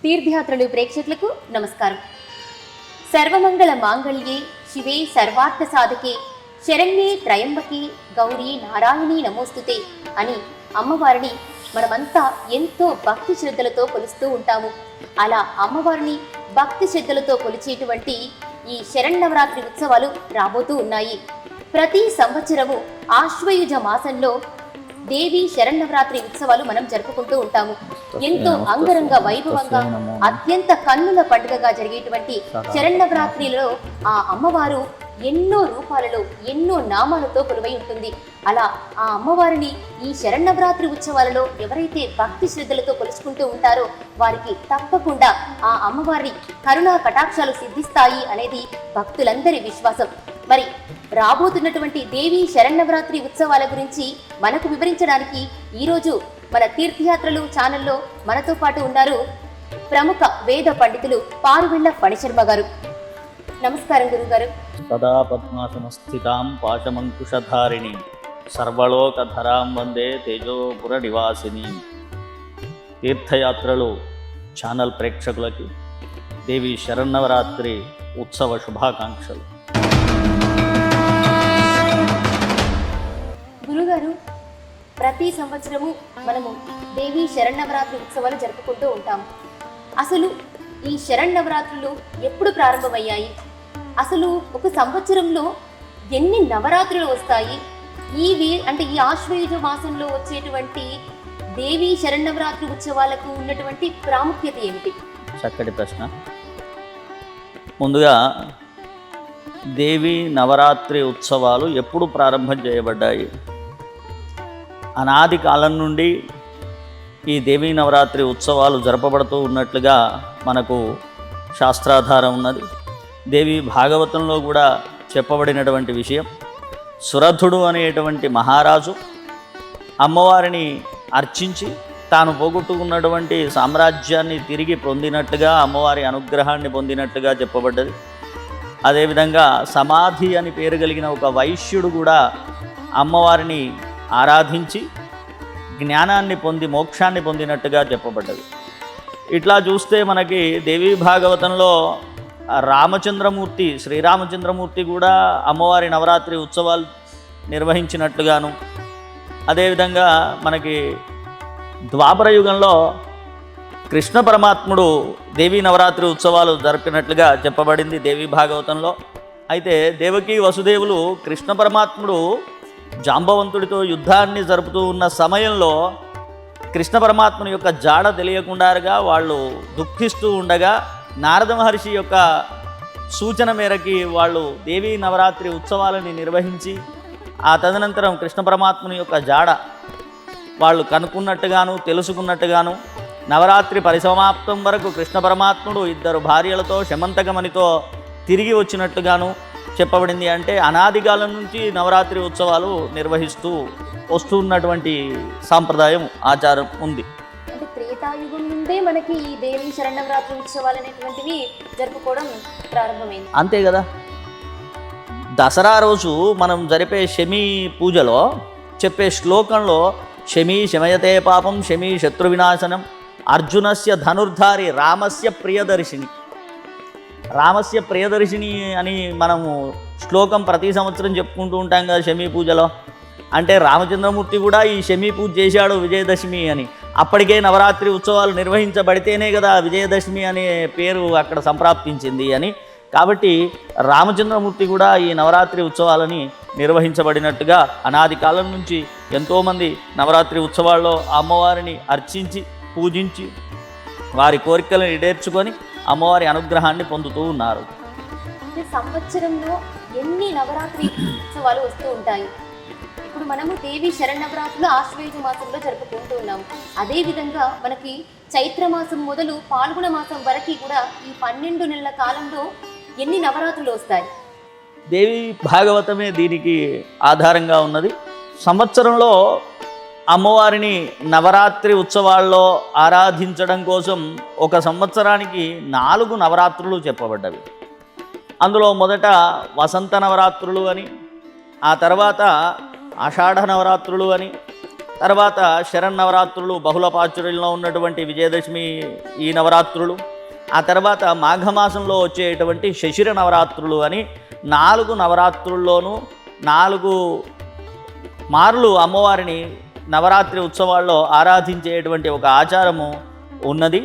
తీర్థయాత్రలు ప్రేక్షకులకు నమస్కారం. సర్వమంగళ మాంగళ్యే శివే సర్వార్థ సాధకే శరణ్యే త్రయంబకే గౌరీ నారాయణీ నమోస్తుతే అని అమ్మవారిని మనమంతా ఎంతో భక్తి శ్రద్ధలతో కొలుస్తూ ఉంటాము. అలా అమ్మవారిని భక్తి శ్రద్ధలతో కొలిచేటువంటి ఈ శరన్నవరాత్రి ఉత్సవాలు రాబోతూ ఉన్నాయి. ప్రతి సంవత్సరము ఆశ్వయుజ మాసంలో దేవి శరన్నవరాత్రి ఉత్సవాలు మనం జరుపుకుంటూ ఉంటాము. ఎంతో అంగరంగ వైభవంగా అత్యంత కన్నుల పండుగగా జరిగేటువంటి శరన్నవరాత్రిలో ఆ అమ్మవారు ఎన్నో రూపాలలో ఎన్నో నామాలతో కొలువై ఉంటుంది. అలా ఆ అమ్మవారిని ఈ శరన్నవరాత్రి ఉత్సవాలలో ఎవరైతే భక్తి శ్రద్ధలతో కొలుసుకుంటూ ఉంటారో వారికి తప్పకుండా ఆ అమ్మవారి కరుణా కటాక్షాలు సిద్ధిస్తాయి అనేది భక్తులందరి విశ్వాసం. మరి రాబోతున్నటువంటి దేవి శరన్నవరాత్రి ఉత్సవాల గురించి మనకు వివరించడానికి ఈరోజు మన తీర్థయాత్రలు ఛానల్లో మనతో పాటు ఉన్నారు ప్రముఖ వేద పండితులు పారువెళ్ల ఫణిశర్మ గారు. నమస్కారం గురుగారు. సదా పద్మాసనస్థితాం పాశమంకుశధారిణి సర్వలోకధరాం వందే తేజోపుర నివాసిని. తీర్థయాత్రలు ఛానల్ ప్రేక్షకులకి దేవి శరన్నవరాత్రి ఉత్సవ శుభాకాంక్షలు. గురుగారు, ప్రతి సంవత్సరము మనము దేవి శరన్నవరాత్రి ఉత్సవాలు జరుపుకుంటూ ఉంటాము. అసలు ఈ శరన్నవరాత్రులు ఎప్పుడు ప్రారంభమయ్యాయి? అసలు ఒక సంవత్సరంలో ఎన్ని నవరాత్రులు వస్తాయి? ఈ ఆశ్వయుజ మాసంలో వచ్చేటువంటి దేవి శరన్నవరాత్రి ఉత్సవాలకు ఉన్నటువంటి ప్రాముఖ్యత ఏమిటి? చక్కటి ప్రశ్న. ముందుగా దేవి నవరాత్రి ఉత్సవాలు ఎప్పుడు ప్రారంభం చేయబడ్డాయి? అనాది కాలం నుండి ఈ దేవీ నవరాత్రి ఉత్సవాలు జరపబడుతూ ఉన్నట్లుగా మనకు శాస్త్రాధారం ఉన్నది. దేవి భాగవతంలో కూడా చెప్పబడినటువంటి విషయం, సురథుడు అనేటువంటి మహారాజు అమ్మవారిని అర్చించి తాను పోగొట్టుకున్నటువంటి సామ్రాజ్యాన్ని తిరిగి పొందినట్టుగా, అమ్మవారి అనుగ్రహాన్ని పొందినట్టుగా చెప్పబడ్డది. అదేవిధంగా సమాధి అని పేరు కలిగిన ఒక వైశ్యుడు కూడా అమ్మవారిని ఆరాధించి జ్ఞానాన్ని పొంది మోక్షాన్ని పొందినట్టుగా చెప్పబడ్డది. ఇట్లా చూస్తే మనకి దేవీ భాగవతంలో రామచంద్రమూర్తి, శ్రీరామచంద్రమూర్తి కూడా అమ్మవారి నవరాత్రి ఉత్సవాలు నిర్వహించినట్లుగాను, అదేవిధంగా మనకి ద్వాపర యుగంలో కృష్ణ పరమాత్ముడు దేవీ నవరాత్రి ఉత్సవాలు జరిపినట్లుగా చెప్పబడింది దేవీ భాగవతంలో. అయితే దేవకీ వసుదేవులు కృష్ణ పరమాత్ముడు జాంబవంతుడితో యుద్ధాన్ని జరుపుతూ ఉన్న సమయంలో కృష్ణ పరమాత్ముని యొక్క జాడ తెలియకుండాగా వాళ్ళు దుఃఖిస్తూ ఉండగా నారద మహర్షి యొక్క సూచన మేరకి వాళ్ళు దేవీ నవరాత్రి ఉత్సవాలని నిర్వహించి ఆ తదనంతరం కృష్ణ పరమాత్ముని యొక్క జాడ వాళ్ళు కనుక్కున్నట్టుగాను తెలుసుకున్నట్టుగాను నవరాత్రి పరిసమాప్తం వరకు కృష్ణ పరమాత్ముడు 2 భార్యలతో శమంతకమణితో తిరిగి వచ్చినట్టుగాను చెప్పబడింది. అంటే అనాదికాలం నుంచి నవరాత్రి ఉత్సవాలు నిర్వహిస్తూ వస్తున్నటువంటి సాంప్రదాయం, ఆచారం ఉంది. అంటే త్రేతాయుగం నుండే మనకి ఈ దేవి శరన్నవరాత్రి ఉత్సవాలు అనేటువంటివి జరుపుకోవడం ప్రారంభమైంది. అంతే కదా. దసరా రోజు మనం జరిపే శమీ పూజలో చెప్పే శ్లోకంలో శమీ శమయతే పాపం శమీ శత్రు వినాశనం అర్జునస్య ధనుర్ధారి రామస్య ప్రియదర్శిని. రామస్య ప్రియదర్శిని అని మనము శ్లోకం ప్రతి సంవత్సరం చెప్పుకుంటూ ఉంటాం కదా శమీ పూజలో. అంటే రామచంద్రమూర్తి కూడా ఈ శమీ పూజ చేశాడు విజయదశమి అని. అప్పటికే నవరాత్రి ఉత్సవాలు నిర్వహించబడితేనే కదా విజయదశమి అనే పేరు అక్కడ సంప్రాప్తించింది అని. కాబట్టి రామచంద్రమూర్తి కూడా ఈ నవరాత్రి ఉత్సవాలని నిర్వహించబడినట్టుగా అనాది కాలం నుంచి ఎంతోమంది నవరాత్రి ఉత్సవాల్లో అమ్మవారిని అర్చించి పూజించి వారి కోరికలను ఈడేర్చుకొని అమ్మవారి అనుగ్రహాన్ని పొందుతూ ఉన్నారు. సంవత్సరంలో ఎన్ని నవరాత్రి ఉత్సవాలు వస్తూ ఉంటాయి? ఇప్పుడు మనము దేవి శరన్నవరాత్రులు ఆశ్వయుజ మాసంలో జరుపుకుంటూ ఉన్నాము. అదేవిధంగా మనకి చైత్ర మాసం మొదలు పాల్గొన మాసం వరకు కూడా ఈ 12 నెలల కాలంలో ఎన్ని నవరాత్రులు వస్తాయి? దేవి భాగవతమే దీనికి ఆధారంగా ఉన్నది. సంవత్సరంలో అమ్మవారిని నవరాత్రి ఉత్సవాల్లో ఆరాధించడం కోసం ఒక సంవత్సరానికి 4 నవరాత్రులు చెప్పబడ్డవి. అందులో మొదట వసంత నవరాత్రులు అని, ఆ తర్వాత ఆషాఢ నవరాత్రులు అని, తర్వాత శరన్నవరాత్రులు బహుళ ప్రాచుర్యంలో ఉన్నటువంటి విజయదశమి ఈ నవరాత్రులు, ఆ తర్వాత మాఘమాసంలో వచ్చేటువంటి శశిర నవరాత్రులు అని 4 నవరాత్రుల్లోనూ 4 మార్లు అమ్మవారిని నవరాత్రి ఉత్సవాల్లో ఆరాధించేటువంటి ఒక ఆచారము ఉన్నది.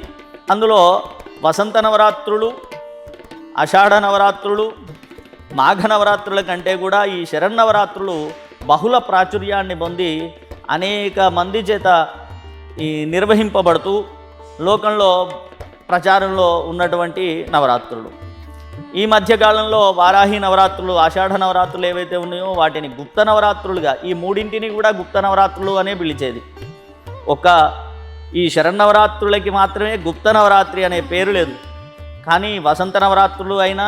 అందులో వసంత నవరాత్రులు, ఆషాఢ నవరాత్రులు, మాఘ నవరాత్రుల కంటే కూడా ఈ శరన్నవరాత్రులు బహుళ ప్రాచుర్యాన్ని పొంది అనేక మంది చేత ఈ నిర్వహింపబడుతూ లోకంలో ప్రచారంలో ఉన్నటువంటి నవరాత్రులు. ఈ మధ్యకాలంలో వారాహి నవరాత్రులు, ఆషాఢ నవరాత్రులు ఏవైతే ఉన్నాయో వాటిని గుప్త నవరాత్రులుగా, ఈ మూడింటిని కూడా గుప్త నవరాత్రులు అనే పిలిచేది. ఈ శరన్నవరాత్రులకి మాత్రమే గుప్త నవరాత్రి అనే పేరు లేదు. కానీ వసంత నవరాత్రులు అయినా,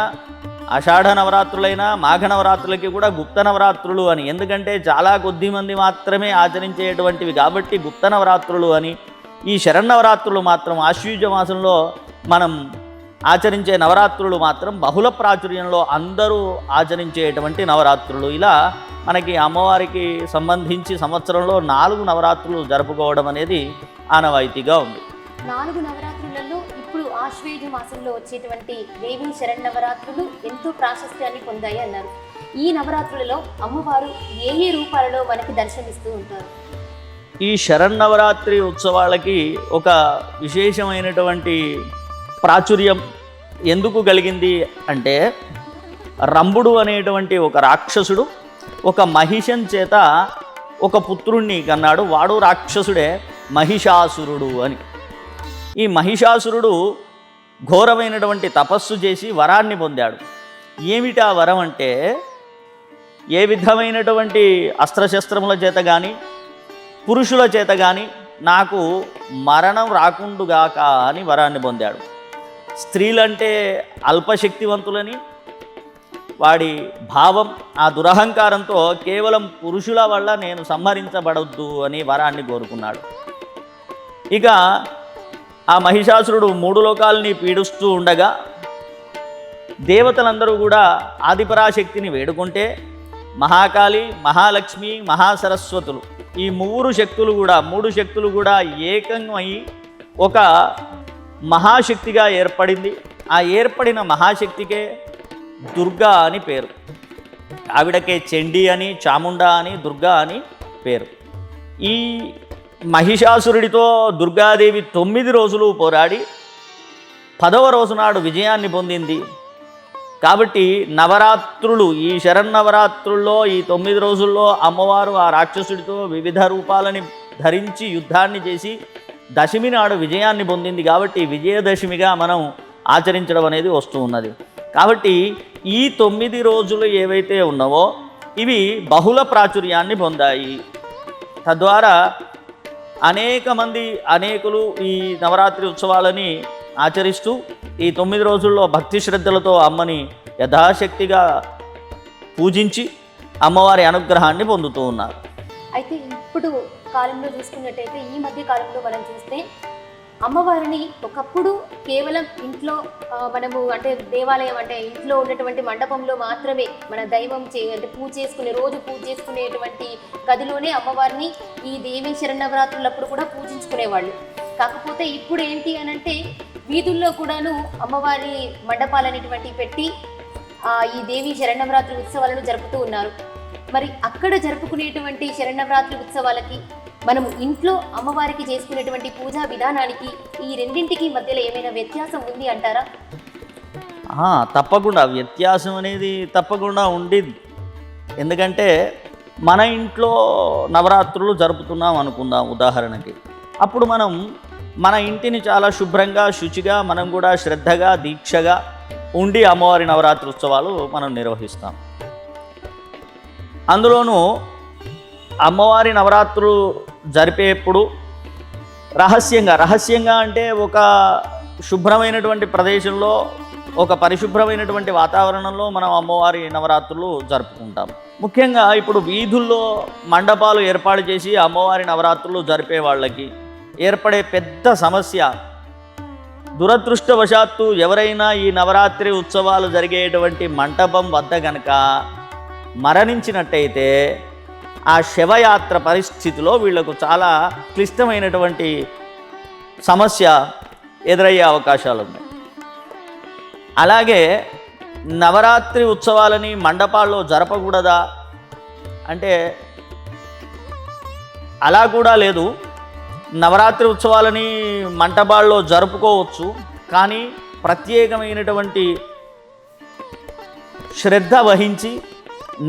ఆషాఢ నవరాత్రులైనా, మాఘ నవరాత్రులకి కూడా గుప్త నవరాత్రులు అని, ఎందుకంటే చాలా కొద్ది మంది మాత్రమే ఆచరించేటువంటివి కాబట్టి గుప్త నవరాత్రులు అని. ఈ శరన్నవరాత్రులు మాత్రం ఆశ్వయుజ మాసంలో మనం ఆచరించే నవరాత్రులు మాత్రం బహుళ ప్రాచుర్యంలో అందరూ ఆచరించేటువంటి నవరాత్రులు. ఇలా మనకి అమ్మవారికి సంబంధించి సంవత్సరంలో 4 నవరాత్రులు జరుపుకోవడం అనేది ఆనవాయితీగా ఉంది. 4 నవరాత్రులలో ఇప్పుడు ఆశ్వయుజ మాసంలో వచ్చేటువంటి దేవి శరన్నవరాత్రులు ఎంతో ప్రాశస్త్యాన్ని పొందాయి అన్నారు. ఈ నవరాత్రులలో అమ్మవారు ఏ ఏ రూపాలలో మనకి దర్శనమిస్తూ ఉంటారు? ఈ శరన్నవరాత్రి ఉత్సవాలకి ఒక విశేషమైనటువంటి ప్రాచుర్యం ఎందుకు కలిగింది అంటే, రంభుడు అనేటువంటి ఒక రాక్షసుడు ఒక మహిషం చేత ఒక పుత్రుణ్ణి కన్నాడు. వాడు రాక్షసుడే, మహిషాసురుడు అని. ఈ మహిషాసురుడు ఘోరమైనటువంటి తపస్సు చేసి వరాన్ని పొందాడు. ఏమిటా వరం అంటే, ఏ విధమైనటువంటి అస్త్రశస్త్రముల చేత కానీ పురుషుల చేత కానీ నాకు మరణం రాకుండుగాక అని వరాన్ని పొందాడు. స్త్రీలంటే అల్పశక్తివంతులని వాడి భావం. ఆ దురహంకారంతో కేవలం పురుషుల వల్ల నేను సంహరించబడొద్దు అని వరాన్ని కోరుకున్నాడు. ఇక ఆ మహిషాసురుడు 3 లోకాలని పీడిస్తూ ఉండగా దేవతలందరూ కూడా ఆదిపరాశక్తిని వేడుకుంటే మహాకాళి, మహాలక్ష్మి, మహాసరస్వతులు ఈ 3 శక్తులు కూడా ఏకమై ఒక మహాశక్తిగా ఏర్పడింది. ఆ ఏర్పడిన మహాశక్తికే దుర్గా అని పేరు. ఆవిడకే చండీ అని, చాముండా అని, దుర్గా అని పేరు. ఈ మహిషాసురుడితో దుర్గాదేవి 9 రోజులు పోరాడి 10వ రోజు నాడు విజయాన్ని పొందింది. కాబట్టి నవరాత్రులు, ఈ శరన్నవరాత్రుల్లో ఈ 9 రోజుల్లో అమ్మవారు ఆ రాక్షసుడితో వివిధ రూపాలని ధరించి యుద్ధాన్ని చేసి దశమి నాడు విజయాన్ని పొందింది. కాబట్టి విజయదశమిగా మనం ఆచరించడం అనేది వస్తూ ఉన్నది. కాబట్టి ఈ 9 రోజులు ఏవైతే ఉన్నావో ఇవి బహుళ ప్రాచుర్యాన్ని పొందాయి. తద్వారా అనేకులు ఈ నవరాత్రి ఉత్సవాలని ఆచరిస్తూ ఈ 9 రోజుల్లో భక్తి శ్రద్ధలతో అమ్మని యథాశక్తిగా పూజించి అమ్మవారి అనుగ్రహాన్ని పొందుతూ ఉన్నారు. అయితే ఇప్పుడు కాలంలో చూసుకున్నట్టయితే, ఈ మధ్య కాలంలో మనం చూస్తే అమ్మవారిని ఒకప్పుడు కేవలం ఇంట్లో మనము అంటే దేవాలయం అంటే ఇంట్లో ఉన్నటువంటి మండపంలో మాత్రమే మన దైవం అంటే పూజ చేసుకునేటువంటి గదిలోనే అమ్మవారిని ఈ దేవి శరన్నవరాత్రులప్పుడు కూడా పూజించుకునేవాళ్ళు. కాకపోతే ఇప్పుడు ఏంటి అనంటే వీధుల్లో కూడాను అమ్మవారి మండపాలనేటువంటి పెట్టి ఈ దేవి శరన్నవరాత్రి ఉత్సవాలను జరుపుతూ ఉన్నారు. మరి అక్కడ జరుపుకునేటువంటి శరన్నవరాత్రి ఉత్సవాలకి మనము ఇంట్లో అమ్మవారికి చేసుకునేటువంటి పూజా విధానానికి ఈ రెండింటికి మధ్యలో ఏమైనా వ్యత్యాసం ఉంది అంటారా? తప్పకుండా వ్యత్యాసం అనేది తప్పకుండా ఉండిద్ది. ఎందుకంటే మన ఇంట్లో నవరాత్రులు జరుపుతున్నాం అనుకుందాం ఉదాహరణకి. అప్పుడు మనం మన ఇంటిని చాలా శుభ్రంగా, శుచిగా, మనం కూడా శ్రద్ధగా, దీక్షగా ఉండి అమ్మవారి నవరాత్రి ఉత్సవాలు మనం నిర్వహిస్తాం. అందులోనూ అమ్మవారి నవరాత్రులు జరిపేప్పుడు రహస్యంగా అంటే ఒక శుభ్రమైనటువంటి ప్రదేశంలో, ఒక పరిశుభ్రమైనటువంటి వాతావరణంలో మనం అమ్మవారి నవరాత్రులు జరుపుకుంటాం. ముఖ్యంగా ఇప్పుడు వీధుల్లో మండపాలు ఏర్పాటు చేసి అమ్మవారి నవరాత్రులు జరిపే వాళ్ళకి ఏర్పడే పెద్ద సమస్య, దురదృష్టవశాత్తు ఎవరైనా ఈ నవరాత్రి ఉత్సవాలు జరిగేటువంటి మంటపం వద్ద గనక మరణించినట్టయితే ఆ శవయాత్ర పరిస్థితిలో వీళ్లకు చాలా క్లిష్టమైనటువంటి సమస్య ఎదురయ్యే అవకాశాలు ఉన్నాయి. అలాగే నవరాత్రి ఉత్సవాలని మండపాల్లో జరపకూడదా అంటే అలా కూడా లేదు. నవరాత్రి ఉత్సవాలని మంటపాల్లో జరుపుకోవచ్చు, కానీ ప్రత్యేకమైనటువంటి శ్రద్ధ వహించి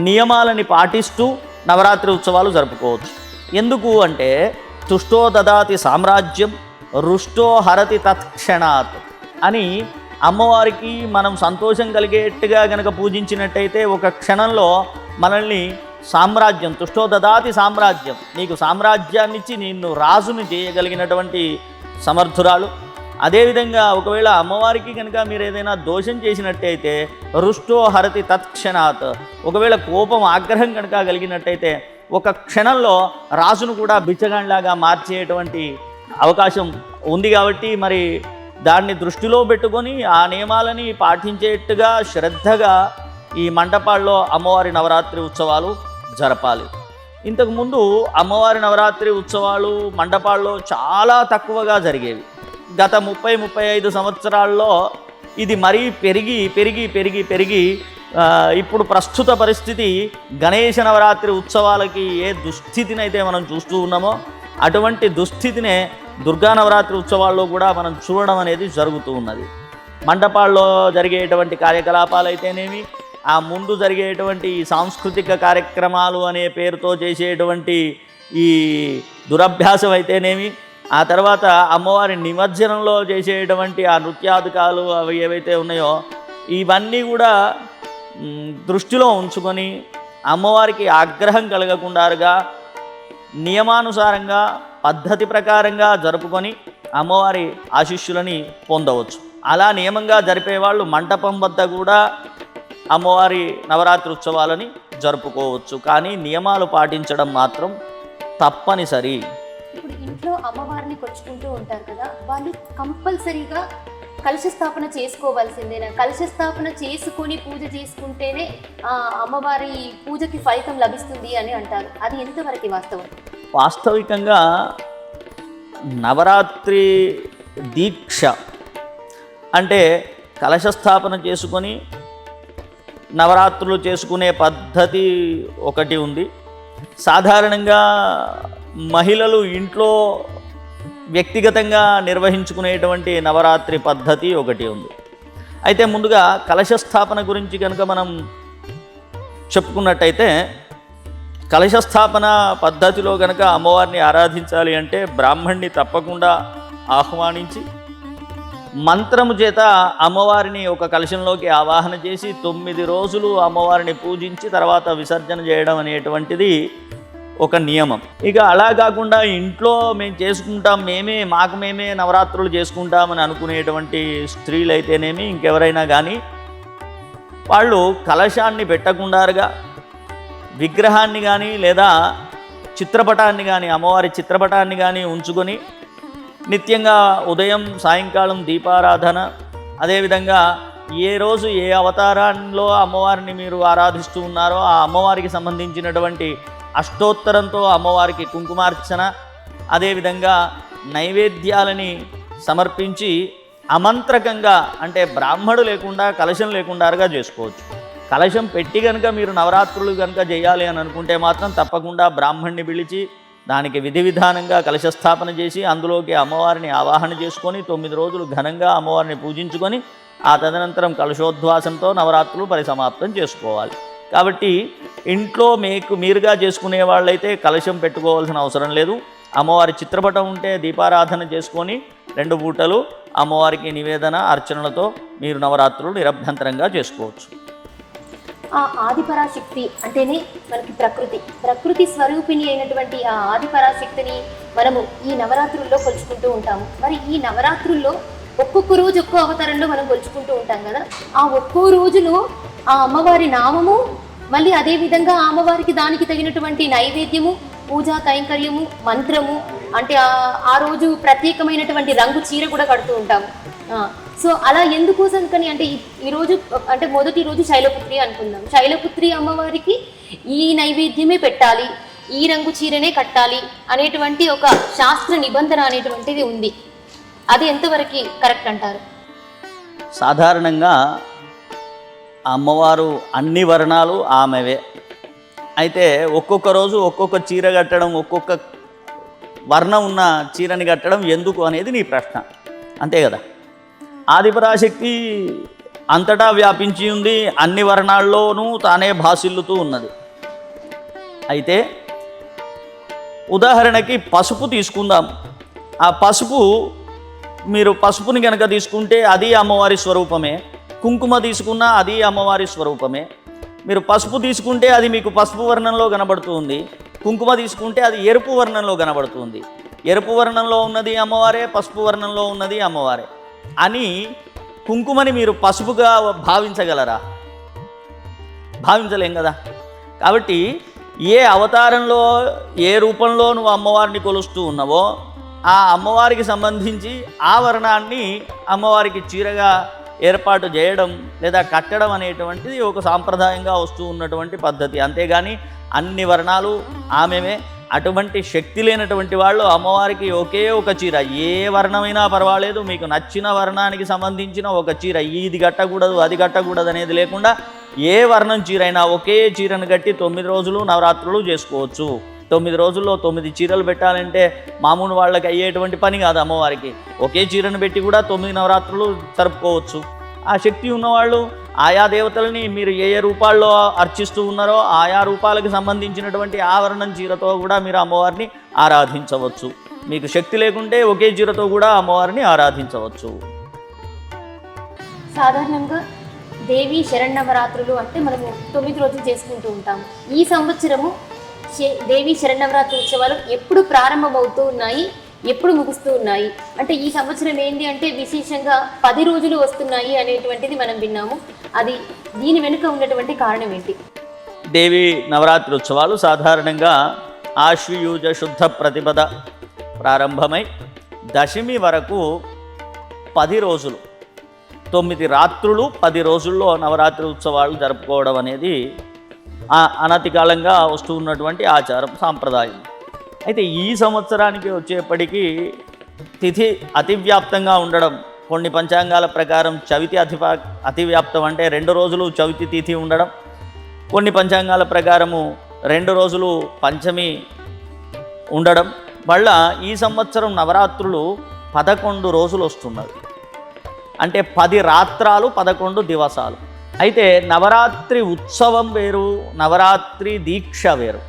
నియమాలని పాటిస్తూ నవరాత్రి ఉత్సవాలు జరుపుకోవచ్చు. ఎందుకు అంటే తుష్టో దదాతి సామ్రాజ్యం రుష్టో హరతి తత్క్షణాత్ అని అమ్మవారికి మనం సంతోషం కలిగేట్టుగా గనక పూజించినట్టయితే ఒక క్షణంలో మనల్ని సామ్రాజ్యం, తుష్టో దదాతి సామ్రాజ్యం, నీకు సామ్రాజ్యాన్నిచ్చి నిన్ను రాజుని చేయగలిగినటువంటి సమర్థురాలు. అదేవిధంగా ఒకవేళ అమ్మవారికి కనుక మీరు ఏదైనా దోషం చేసినట్టయితే రుష్టో హరతి తత్క్షణాత్, ఒకవేళ కోపం ఆగ్రహం కనుక కలిగినట్టయితే ఒక క్షణంలో రాజును కూడా బిచ్చగాండ్లాగా మార్చేటువంటి అవకాశం ఉంది. కాబట్టి మరి దాన్ని దృష్టిలో పెట్టుకొని ఆ నియమాలని పాటించేట్టుగా శ్రద్ధగా ఈ మంటపాల్లో అమ్మవారి నవరాత్రి ఉత్సవాలు జరపాలి. ఇంతకుముందు అమ్మవారి నవరాత్రి ఉత్సవాలు మండపాల్లో చాలా తక్కువగా జరిగేవి. గత 30-35 సంవత్సరాల్లో ఇది మరీ పెరిగి ఇప్పుడు ప్రస్తుత పరిస్థితి గణేశ నవరాత్రి ఉత్సవాలకి ఏ దుస్థితినైతే మనం చూస్తూ ఉన్నామో అటువంటి దుస్థితినే దుర్గా నవరాత్రి ఉత్సవాల్లో కూడా మనం చూడడం అనేది జరుగుతూ ఉన్నది. మండపాల్లో జరిగేటువంటి కార్యకలాపాలు అయితేనేమి, ఆ ముందు జరిగేటువంటి సాంస్కృతిక కార్యక్రమాలు అనే పేరుతో చేసేటువంటి ఈ దురభ్యాసం అయితేనేమి, ఆ తర్వాత అమ్మవారి నిమజ్జనంలో చేసేటువంటి ఆ నృత్యాధికాలు అవి ఏవైతే ఉన్నాయో ఇవన్నీ కూడా దృష్టిలో ఉంచుకొని అమ్మవారికి ఆగ్రహం కలగకుండారుగా నియమానుసారంగా పద్ధతి ప్రకారంగా జరుపుకొని అమ్మవారి ఆశీస్సులని పొందవచ్చు. అలా నియమంగా జరిపేవాళ్ళు మంటపం వద్ద కూడా అమ్మవారి నవరాత్రి ఉత్సవాలని జరుపుకోవచ్చు, కానీ నియమాలు పాటించడం మాత్రం తప్పనిసరి. ఇప్పుడు ఇంట్లో అమ్మవారిని కొలుచుకుంటూ ఉంటారు కదా, వాళ్ళు కంపల్సరీగా కలశ స్థాపన చేసుకోవాల్సిందేనా? కలశ స్థాపన చేసుకొని పూజ చేసుకుంటేనే అమ్మవారి పూజకి ఫలితం లభిస్తుంది అని అంటారు. అది ఎంతవరకు వాస్తవం? వాస్తవికంగా నవరాత్రి దీక్ష అంటే కలశ స్థాపన చేసుకొని నవరాత్రులు చేసుకునే పద్ధతి ఒకటి ఉంది. సాధారణంగా మహిళలు ఇంట్లో వ్యక్తిగతంగా నిర్వహించుకునేటువంటి నవరాత్రి పద్ధతి ఒకటి ఉంది. అయితే ముందుగా కలశ స్థాపన గురించి కనుక మనం చెప్పుకున్నట్టయితే కలశ స్థాపన పద్ధతిలో కనుక అమ్మవారిని ఆరాధించాలి అంటే బ్రాహ్మణ్ణి తప్పకుండా ఆహ్వానించి మంత్రము చేత అమ్మవారిని ఒక కలశంలోకి ఆవాహన చేసి 9 రోజులు అమ్మవారిని పూజించి తర్వాత విసర్జన చేయడం అనేటువంటిది ఒక నియమం. ఇక అలా కాకుండా ఇంట్లో మేము చేసుకుంటాం, మాకు మేమే నవరాత్రులు చేసుకుంటామని అనుకునేటువంటి స్త్రీలు అయితేనేమి ఇంకెవరైనా కానీ వాళ్ళు కలశాన్ని పెట్టకుండారుగా విగ్రహాన్ని కానీ లేదా చిత్రపటాన్ని కానీ అమ్మవారి చిత్రపటాన్ని కానీ ఉంచుకొని నిత్యంగా ఉదయం సాయంకాలం దీపారాధన, అదేవిధంగా ఏ రోజు ఏ అవతారంలో అమ్మవారిని మీరు ఆరాధిస్తూ ఉన్నారో ఆ అమ్మవారికి సంబంధించినటువంటి అష్టోత్తరంతో అమ్మవారికి కుంకుమార్చన, అదేవిధంగా నైవేద్యాలని సమర్పించి అమంత్రకంగా అంటే బ్రాహ్మడు లేకుండా కలశం లేకుండారుగా చేసుకోవచ్చు. కలశం పెట్టి కనుక మీరు నవరాత్రులు కనుక చేయాలి అని అనుకుంటే మాత్రం తప్పకుండా బ్రాహ్మణ్ణి పిలిచి దానికి విధి విధానంగా కలశస్థాపన చేసి అందులోకి అమ్మవారిని ఆవాహన చేసుకొని 9 రోజులు ఘనంగా అమ్మవారిని పూజించుకొని ఆ తదనంతరం కలశోద్వాసంతో నవరాత్రులు పరిసమాప్తం చేసుకోవాలి. కాబట్టి ఇంట్లో మీరుగా చేసుకునే వాళ్ళైతే కలశం పెట్టుకోవాల్సిన అవసరం లేదు. అమ్మవారి చిత్రపటం ఉంటే దీపారాధన చేసుకొని 2 పూటలు అమ్మవారికి నివేదన అర్చనలతో మీరు నవరాత్రులు నిరభ్యంతరంగా చేసుకోవచ్చు. ఆ ఆదిపరాశక్తి అంటేనే మనకి ప్రకృతి స్వరూపిణి అయినటువంటి ఆ ఆదిపరాశక్తిని మనము ఈ నవరాత్రుల్లో కొలుచుకుంటూ ఉంటాము. మరి ఈ నవరాత్రుల్లో ఒక్కొక్క రోజు ఒక్కో అవతారంలో మనం కొలుచుకుంటూ ఉంటాం కదా, ఆ ఒక్కో రోజులో ఆ అమ్మవారి నామము, మళ్ళీ అదేవిధంగా ఆ అమ్మవారికి దానికి తగినటువంటి నైవేద్యము, పూజా కైంకర్యము, మంత్రము, అంటే ఆ రోజు ప్రత్యేకమైనటువంటి రంగు చీర కూడా కడుతూ ఉంటాము. సో అలా ఎందుకోసం కానీ అంటే ఈరోజు అంటే మొదటి రోజు శైలపుత్రి అనుకుందాం. శైలపుత్రి అమ్మవారికి ఈ నైవేద్యమే పెట్టాలి, ఈ రంగు చీరనే కట్టాలి అనేటువంటి ఒక శాస్త్ర నిబంధన అనేటువంటిది ఉంది. అది ఎంతవరకు కరెక్ట్ అంటారు? సాధారణంగా అమ్మవారు అన్ని వర్ణాలు ఆమెవే. అయితే ఒక్కొక్క రోజు ఒక్కొక్క చీర కట్టడం, ఒక్కొక్క వర్ణం ఉన్న చీరని కట్టడం ఎందుకు అనేది నీ ప్రశ్న, అంతే కదా. ఆదిపరాశక్తి అంతటా వ్యాపించి ఉంది, అన్ని వర్ణాల్లోనూ తానే భాసిల్లుతూ ఉన్నది. అయితే ఉదాహరణకి పసుపు తీసుకుందాం. ఆ పసుపు, మీరు పసుపుని కనుక తీసుకుంటే అది అమ్మవారి స్వరూపమే. కుంకుమ తీసుకున్నా అది అమ్మవారి స్వరూపమే. మీరు పసుపు తీసుకుంటే అది మీకు పసుపు వర్ణంలో కనబడుతుంది, కుంకుమ తీసుకుంటే అది ఎరుపు వర్ణంలో కనబడుతుంది. ఎరుపు వర్ణంలో ఉన్నది అమ్మవారే, పసుపు వర్ణంలో ఉన్నది అమ్మవారే అని కుంకుమని మీరు పసుపుగా భావించగలరా? భావించలేం కదా. కాబట్టి ఏ అవతారంలో ఏ రూపంలో నువ్వు అమ్మవారిని కొలుస్తూ ఉన్నావో ఆ అమ్మవారికి సంబంధించి ఆ వర్ణాన్ని అమ్మవారికి చీరగా ఏర్పాటు చేయడం లేదా కట్టడం అనేటువంటిది ఒక సాంప్రదాయంగా వస్తూ ఉన్నటువంటి పద్ధతి. అంతేగాని అన్ని వర్ణాలు ఆమెమే. అటువంటి శక్తి లేనటువంటి వాళ్ళు అమ్మవారికి ఒకే ఒక చీర, ఏ వర్ణమైనా పర్వాలేదు, మీకు నచ్చిన వర్ణానికి సంబంధించిన ఒక చీర, ఇది కట్టకూడదు అది కట్టకూడదు అనేది లేకుండా ఏ వర్ణం చీరైనా ఒకే చీరను కట్టి 9 రోజులు నవరాత్రులు చేసుకోవచ్చు. 9 రోజుల్లో 9 చీరలు పెట్టాలంటే మామూలు వాళ్ళకి అయ్యేటువంటి పని కాదు. అమ్మవారికి ఒకే చీరను పెట్టి కూడా 9 నవరాత్రులు జరుపుకోవచ్చు. ఆ శక్తి ఉన్నవాళ్ళు ఆయా దేవతల్ని మీరు ఏ ఏ రూపాల్లో అర్చిస్తూ ఉన్నారో ఆయా రూపాలకు సంబంధించినటువంటి ఆవరణం చీరతో కూడా మీరు అమ్మవారిని ఆరాధించవచ్చు. మీకు శక్తి లేకుంటే ఒకే చీరతో కూడా అమ్మవారిని ఆరాధించవచ్చు. సాధారణంగా దేవి శరన్నవరాత్రులు అంటే మనము 9 రోజులు చేసుకుంటూ ఉంటాము. ఈ సంవత్సరము దేవి శరన్నవరాత్రి ఉత్సవాలు ఎప్పుడు ప్రారంభమవుతూ ఉన్నాయి, ఎప్పుడు ముగుస్తూ ఉన్నాయి? అంటే ఈ సంవత్సరం ఏంటి అంటే విశేషంగా 10 రోజులు వస్తున్నాయి అనేటువంటిది మనం విన్నాము. అది దీని వెనుక ఉన్నటువంటి కారణం ఏంటి? దేవి నవరాత్రి ఉత్సవాలు సాధారణంగా ఆశ్వయుజ శుద్ధ ప్రతిపద ప్రారంభమై దశమి వరకు 10 రోజులు, 9 రాత్రులు 10 రోజుల్లో నవరాత్రి ఉత్సవాలు జరుపుకోవడం అనేది అనతి కాలంగా వస్తూ ఉన్నటువంటి ఆచారం, సాంప్రదాయం. అయితే ఈ సంవత్సరానికి వచ్చేప్పటికీ తిథి అతివ్యాప్తంగా ఉండడం, కొన్ని పంచాంగాల ప్రకారం చవితి అతివ్యాప్తం అంటే 2 రోజులు చవితి తిథి ఉండడం, కొన్ని పంచాంగాల ప్రకారము 2 రోజులు పంచమి ఉండడం వల్ల ఈ సంవత్సరం నవరాత్రులు 11 రోజులు వస్తున్నది. అంటే 10 రాత్రాలు 11 దివసాలు. అయితే నవరాత్రి ఉత్సవం వేరు, నవరాత్రి దీక్ష వేరు.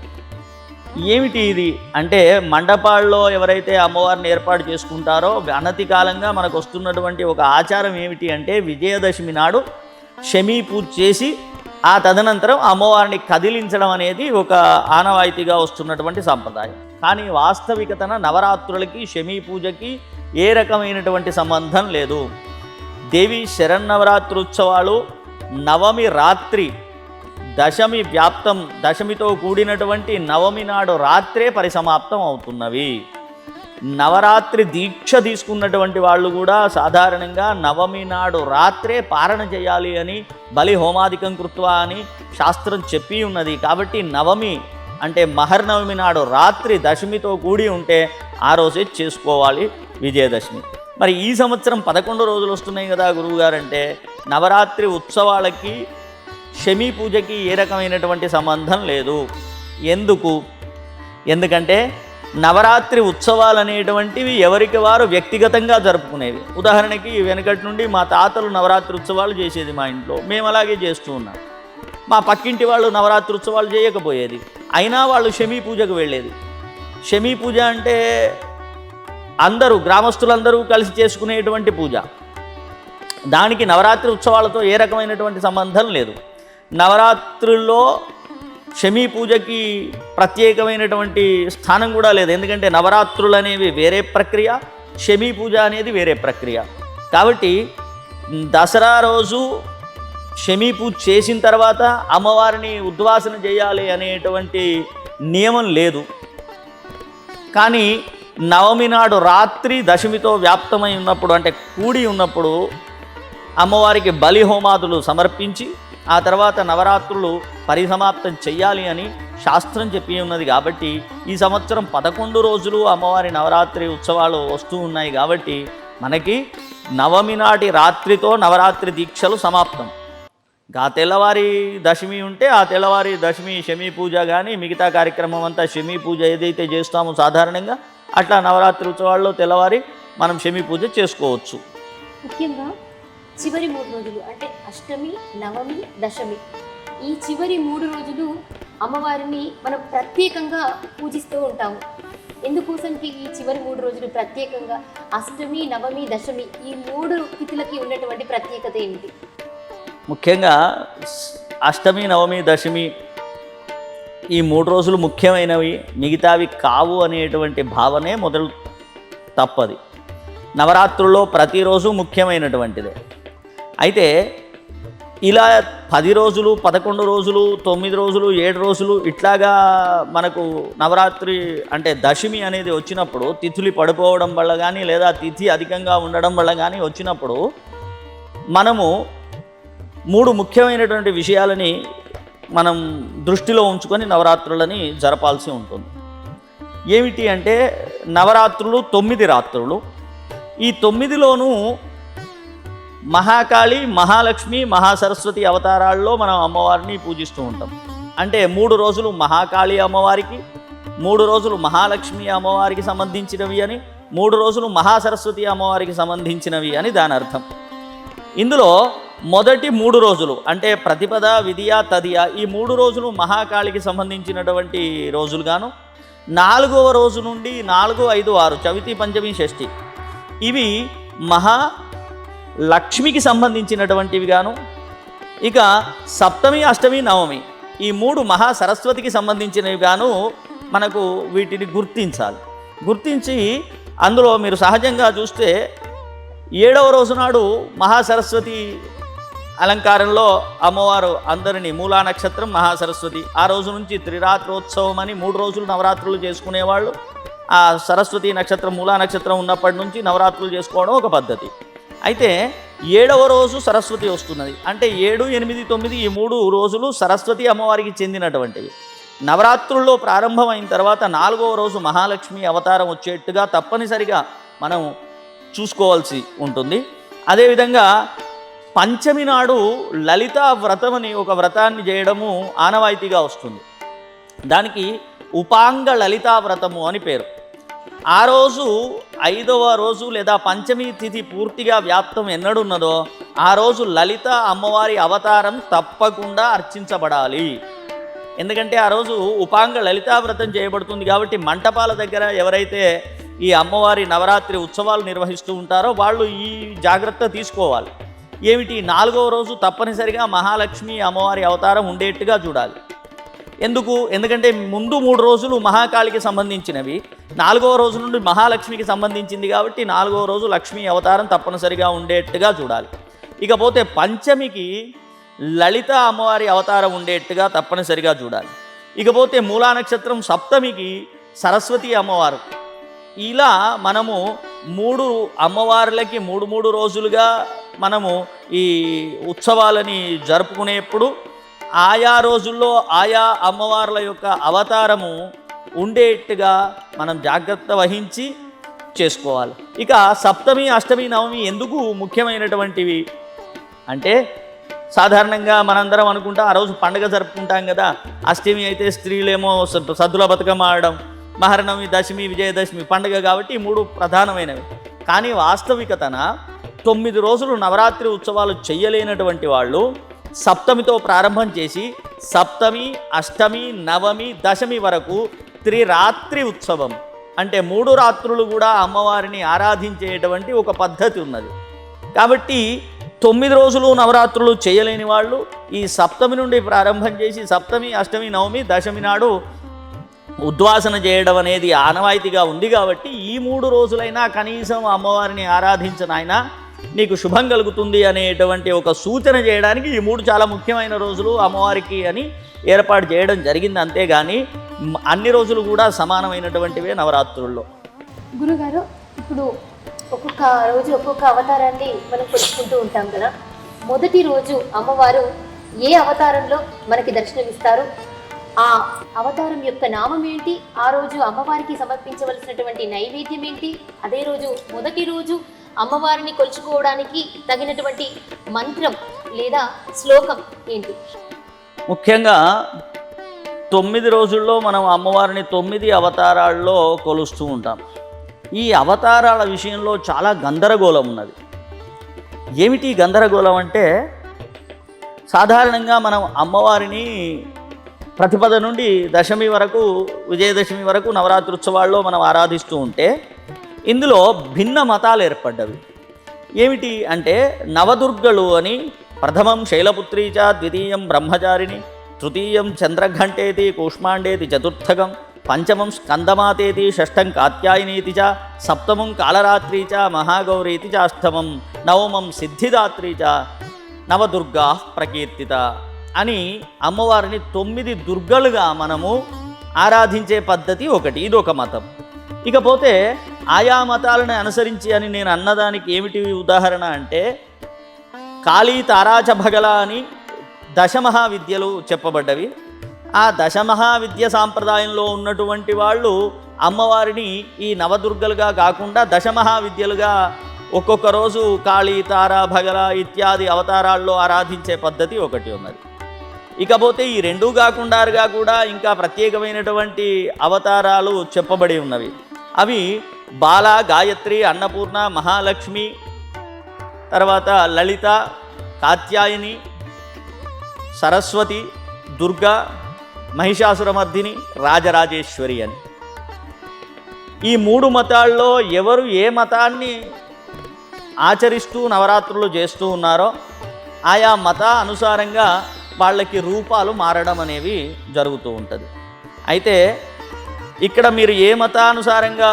ఏమిటి ఇది అంటే, మండపాల్లో ఎవరైతే అమ్మవారిని ఏర్పాటు చేసుకుంటారో అనతి కాలంగా మనకు వస్తున్నటువంటి ఒక ఆచారం ఏమిటి అంటే, విజయదశమి నాడు శమీ పూజ చేసి ఆ తదనంతరం అమ్మవారిని కదిలించడం అనేది ఒక ఆనవాయితీగా వస్తున్నటువంటి సంప్రదాయం. కానీ వాస్తవికతన నవరాత్రులకి శమీ పూజకి ఏ రకమైనటువంటి సంబంధం లేదు. దేవి శరన్నవరాత్రి ఉత్సవాలు నవమి రాత్రి, దశమి వ్యాప్తం, దశమితో కూడినటువంటి నవమి నాడు రాత్రే పరిసమాప్తం అవుతున్నవి. నవరాత్రి దీక్ష తీసుకున్నటువంటి వాళ్ళు కూడా సాధారణంగా నవమి నాడు రాత్రే పారణ చేయాలి అని, బలి హోమాదికం కృత్వా అని శాస్త్రం చెప్పి ఉన్నది. కాబట్టి నవమి అంటే మహర్నవమి నాడు రాత్రి దశమితో కూడి ఉంటే ఆ రోజే చేసుకోవాలి విజయదశమి. మరి ఈ సంవత్సరం 11 రోజులు వస్తున్నాయి కదా గురువుగారు అంటే, నవరాత్రి ఉత్సవాలకి శమీ పూజకి ఏ రకమైనటువంటి సంబంధం లేదు. ఎందుకంటే నవరాత్రి ఉత్సవాలు అనేటువంటివి ఎవరికి వారు వ్యక్తిగతంగా జరుపుకునేవి. ఉదాహరణకి వెనకటి నుండి మా తాతలు నవరాత్రి ఉత్సవాలు చేసేది మా ఇంట్లో, మేము అలాగే చేస్తూ ఉన్నాం. మా పక్కింటి వాళ్ళు నవరాత్రి ఉత్సవాలు చేయకపోయేది, అయినా వాళ్ళు శమీ పూజకు వెళ్ళేది. శమీ పూజ అంటే అందరూ గ్రామస్తులందరూ కలిసి చేసుకునేటువంటి పూజ. దానికి నవరాత్రి ఉత్సవాలతో ఏ రకమైనటువంటి సంబంధం లేదు. నవరాత్రుల్లో శమీ పూజకి ప్రత్యేకమైనటువంటి స్థానం కూడా లేదు. ఎందుకంటే నవరాత్రులు అనేవి వేరే ప్రక్రియ, శమీ పూజ అనేది వేరే ప్రక్రియ. కాబట్టి దసరా రోజు శమీ పూజ చేసిన తర్వాత అమ్మవారిని ఉద్వాసన చేయాలి అనేటువంటి నియమం లేదు. కానీ నవమి నాడు రాత్రి దశమితో వ్యాప్తమై ఉన్నప్పుడు, అంటే కూడి ఉన్నప్పుడు అమ్మవారికి బలి హోమాదులు సమర్పించి ఆ తర్వాత నవరాత్రులు పరిసమాప్తం చెయ్యాలి అని శాస్త్రం చెప్పి ఉన్నది. కాబట్టి ఈ సంవత్సరం 11 రోజులు అమ్మవారి నవరాత్రి ఉత్సవాలు వస్తూ ఉన్నాయి. కాబట్టి మనకి నవమి నాటి రాత్రితో నవరాత్రి దీక్షలు సమాప్తం. ఆ తెల్లవారి దశమి ఉంటే ఆ తెల్లవారి దశమి శమీ పూజ కానీ మిగతా కార్యక్రమం అంతా శమీ పూజ ఏదైతే చేస్తామో సాధారణంగా అట్లా నవరాత్రి ఉత్సవాల్లో తెల్లవారి మనం శమీ పూజ చేసుకోవచ్చు. ముఖ్యంగా చివరి 3 రోజులు అంటే అష్టమి, నవమి, దశమి, ఈ చివరి 3 రోజులు అమ్మవారిని మనం ప్రత్యేకంగా పూజిస్తూ ఉంటాము. ఎందుకోసంకి ఈ చివరి 3 రోజులు ప్రత్యేకంగా అష్టమి, నవమి, దశమి ఈ 3 తిథులకి ఉన్నటువంటి ప్రత్యేకత ఏమిటి? ముఖ్యంగా అష్టమి, నవమి, దశమి ఈ 3 రోజులు ముఖ్యమైనవి, మిగతావి కావు అనేటువంటి భావనే మొదలు తప్పది. నవరాత్రుల్లో ప్రతిరోజు ముఖ్యమైనటువంటిదే. అయితే ఇలా 10 రోజులు, 11 రోజులు, 9 రోజులు, 7 రోజులు ఇట్లాగా మనకు నవరాత్రి అంటే దశమి అనేది వచ్చినప్పుడు తిథులు పడిపోవడం వల్ల కానీ లేదా తిథి అధికంగా ఉండడం వల్ల కానీ వచ్చినప్పుడు మనము 3 ముఖ్యమైనటువంటి విషయాలని మనం దృష్టిలో ఉంచుకొని నవరాత్రులని జరపాల్సి ఉంటుంది. ఏమిటి అంటే నవరాత్రులు 9 రాత్రులు. ఈ 9లోనూ మహాకాళి, మహాలక్ష్మి, మహాసరస్వతి అవతారాల్లో మనం అమ్మవారిని పూజిస్తూ ఉంటాం. అంటే 3 రోజులు మహాకాళి అమ్మవారికి, 3 రోజులు మహాలక్ష్మి అమ్మవారికి సంబంధించినవి అని, 3 రోజులు మహాసరస్వతి అమ్మవారికి సంబంధించినవి అని దాని అర్థం. ఇందులో మొదటి 3 రోజులు అంటే ప్రతిపద, విదియ, తదియ ఈ 3 రోజులు మహాకాళికి సంబంధించినటువంటి రోజులుగాను, 4వ రోజు నుండి 4, 5, 6 చవితి, పంచమి, షష్ఠి ఇవి మహాలక్ష్మికి సంబంధించినటువంటివి గాను, ఇక సప్తమి, అష్టమి, నవమి ఈ 3 మహాసరస్వతికి సంబంధించినవి గాను మనకు వీటిని గుర్తించాలి. గుర్తించి అందులో మీరు సహజంగా చూస్తే 7వ రోజు నాడు మహాసరస్వతి అలంకారంలో అమ్మవారు అందరినీ మూలా నక్షత్రం మహాసరస్వతి ఆ రోజు నుంచి త్రిరాత్రోత్సవం అని 3 రోజులు నవరాత్రులు చేసుకునేవాళ్ళు. ఆ సరస్వతి నక్షత్రం మూలా నక్షత్రం ఉన్నప్పటి నుంచి నవరాత్రులు చేసుకోవడం ఒక పద్ధతి. అయితే 7వ రోజు సరస్వతి వస్తున్నది. అంటే 7, 8, 9 ఈ 3 రోజులు సరస్వతి అమ్మవారికి చెందినటువంటివి. నవరాత్రుల్లో ప్రారంభమైన తర్వాత 4వ రోజు మహాలక్ష్మి అవతారం వచ్చేట్టుగా తప్పనిసరిగా మనం చూసుకోవాల్సి ఉంటుంది. అదేవిధంగా పంచమి నాడు లలితా వ్రతం అని ఒక వ్రతాన్ని చేయడము ఆనవాయితీగా వస్తుంది. దానికి ఉపాంగ లలితా వ్రతము అని పేరు. ఆ రోజు 5వ రోజు లేదా పంచమి తిథి పూర్తిగా వ్యాప్తం ఎన్నడున్నదో ఆ రోజు లలిత అమ్మవారి అవతారం తప్పకుండా అర్చించబడాలి. ఎందుకంటే ఆ రోజు ఉపాంగ లలితా వ్రతం చేయబడుతుంది. కాబట్టి మంటపాల దగ్గర ఎవరైతే ఈ అమ్మవారి నవరాత్రి ఉత్సవాలు నిర్వహిస్తూ ఉంటారో వాళ్ళు ఈ జాగ్రత్త తీసుకోవాలి. ఏమిటి, 4వ రోజు తప్పనిసరిగా మహాలక్ష్మి అమ్మవారి అవతారం ఉండేట్టుగా చూడాలి. ఎందుకంటే ముందు 3 రోజులు మహాకాళికి సంబంధించినవి, 4వ రోజు నుండి మహాలక్ష్మికి సంబంధించింది. కాబట్టి 4వ రోజు లక్ష్మీ అవతారం తప్పనిసరిగా ఉండేట్టుగా చూడాలి. ఇకపోతే పంచమికి లలిత అమ్మవారి అవతారం ఉండేట్టుగా తప్పనిసరిగా చూడాలి. ఇకపోతే మూలా నక్షత్రం సప్తమికి సరస్వతి అమ్మవారు. ఇలా మనము 3 అమ్మవార్లకి 3 రోజులుగా మనము ఈ ఉత్సవాలని జరుపుకునేప్పుడు ఆయా రోజుల్లో ఆయా అమ్మవార్ల యొక్క అవతారము ఉండేట్టుగా మనం జాగ్రత్త వహించి చేసుకోవాలి. ఇక సప్తమి, అష్టమి, నవమి ఎందుకు ముఖ్యమైనటువంటివి అంటే సాధారణంగా మనందరం అనుకుంటాం ఆ రోజు పండుగ జరుపుకుంటాం కదా. అష్టమి అయితే స్త్రీలేమో సద్దుల బతుకమ్మ ఆడడం, మహర్నవమి, దశమి, విజయదశమి పండుగ కాబట్టి 3 ప్రధానమైనవి. కానీ వాస్తవికతన 9 రోజులు నవరాత్రి ఉత్సవాలు చేయలేనటువంటి వాళ్ళు సప్తమితో ప్రారంభం చేసి సప్తమి, అష్టమి, నవమి, దశమి వరకు త్రిరాత్రి ఉత్సవం అంటే 3 రాత్రులు కూడా అమ్మవారిని ఆరాధించేటువంటి ఒక పద్ధతి ఉన్నది. కాబట్టి 9 రోజులు నవరాత్రులు చేయలేని వాళ్ళు ఈ సప్తమి నుండి ప్రారంభం చేసి సప్తమి, అష్టమి, నవమి, దశమి నాడు ఉద్వాసన చేయడం అనేది ఆనవాయితీగా ఉంది. కాబట్టి ఈ 3 రోజులైనా కనీసం అమ్మవారిని ఆరాధించనైనా నీకు శుభం కలుగుతుంది అనేటువంటి ఒక సూచన చేయడానికి ఈ 3 చాలా ముఖ్యమైన రోజులు అమ్మవారికి అని ఏర్పాటు చేయడం జరిగింది. అంతేగాని అన్ని రోజులు కూడా సమానమైనటువంటివే నవరాత్రుల్లో. గురుగారు, ఇప్పుడు ఒక్కొక్క రోజు ఒక్కొక్క అవతారాన్ని మనం కొలుచుకుంటూ ఉంటాం కదా. మొదటి రోజు అమ్మవారు ఏ అవతారంలో మనకి దర్శనమిస్తారు? ఆ అవతారం యొక్క నామం ఏంటి, ఆ రోజు అమ్మవారికి సమర్పించవలసినటువంటి నైవేద్యం ఏంటి, అదే రోజు మొదటి రోజు అమ్మవారిని కొలుచుకోవడానికి తగినటువంటి మంత్రం లేదా శ్లోకం ఏంటి? ముఖ్యంగా 9 రోజుల్లో మనం అమ్మవారిని 9 అవతారాల్లో కొలుస్తూ ఉంటాం. ఈ అవతారాల విషయంలో చాలా గందరగోళం ఉన్నది. ఏమిటి గందరగోళం అంటే, సాధారణంగా మనం అమ్మవారిని ప్రతిపద నుండి దశమి వరకు, విజయదశమి వరకు నవరాత్రుత్సవాల్లో మనం ఆరాధిస్తూ ఉంటే, ఇందులో భిన్న మతాలు ఏర్పడ్డవి. ఏమిటి అంటే, నవదుర్గలు అని ప్రథమం శైలపుత్రీ చ, ద్వితీయం బ్రహ్మచారిణి, తృతీయం చంద్రఘంటేతి, కూష్మాండేతి చతుర్థకం, పంచమం స్కందమాతేతి, షష్టం కాత్యాయనీతి చ, సప్తమం కాళరాత్రి చ, మహాగౌరీతి చ అష్టమం, నవమం సిద్ధిదాత్రి చ, నవదుర్గా ప్రకీర్తిత అని అమ్మవారిని 9 దుర్గలుగా మనము ఆరాధించే పద్ధతి ఒకటి. ఇదొక మతం. ఇకపోతే ఆయా మతాలను అనుసరించి అని నేను అన్నదానికి ఏమిటి ఉదాహరణ అంటే, కాళీ తారాచ భగల అని దశమహావిద్యలు చెప్పబడ్డవి. ఆ దశమహావిద్య సాంప్రదాయంలో ఉన్నటువంటి వాళ్ళు అమ్మవారిని ఈ నవదుర్గలుగా కాకుండా దశమహావిద్యలుగా ఒక్కొక్క రోజు కాళీ తార భగల ఇత్యాది అవతారాల్లో ఆరాధించే పద్ధతి ఒకటి ఉన్నది. ఇకపోతే ఈ రెండూ కాకుండారుగా కూడా ఇంకా ప్రత్యేకమైనటువంటి అవతారాలు చెప్పబడి ఉన్నవి. అవి బాల, గాయత్రి, అన్నపూర్ణ, మహాలక్ష్మి, తర్వాత లలిత, కాత్యాయని, సరస్వతి, దుర్గా, మహిషాసురమర్దిని, రాజరాజేశ్వరి అని. ఈ 3 మతాల్లో ఎవరు ఏ మతాన్ని ఆచరిస్తూ నవరాత్రులు చేస్తూ ఉన్నారో ఆయా మత అనుసారంగా వాళ్ళకి రూపాలు మారడం అనేవి జరుగుతూ ఉంటుంది. అయితే ఇక్కడ మీరు ఏ మతానుసారంగా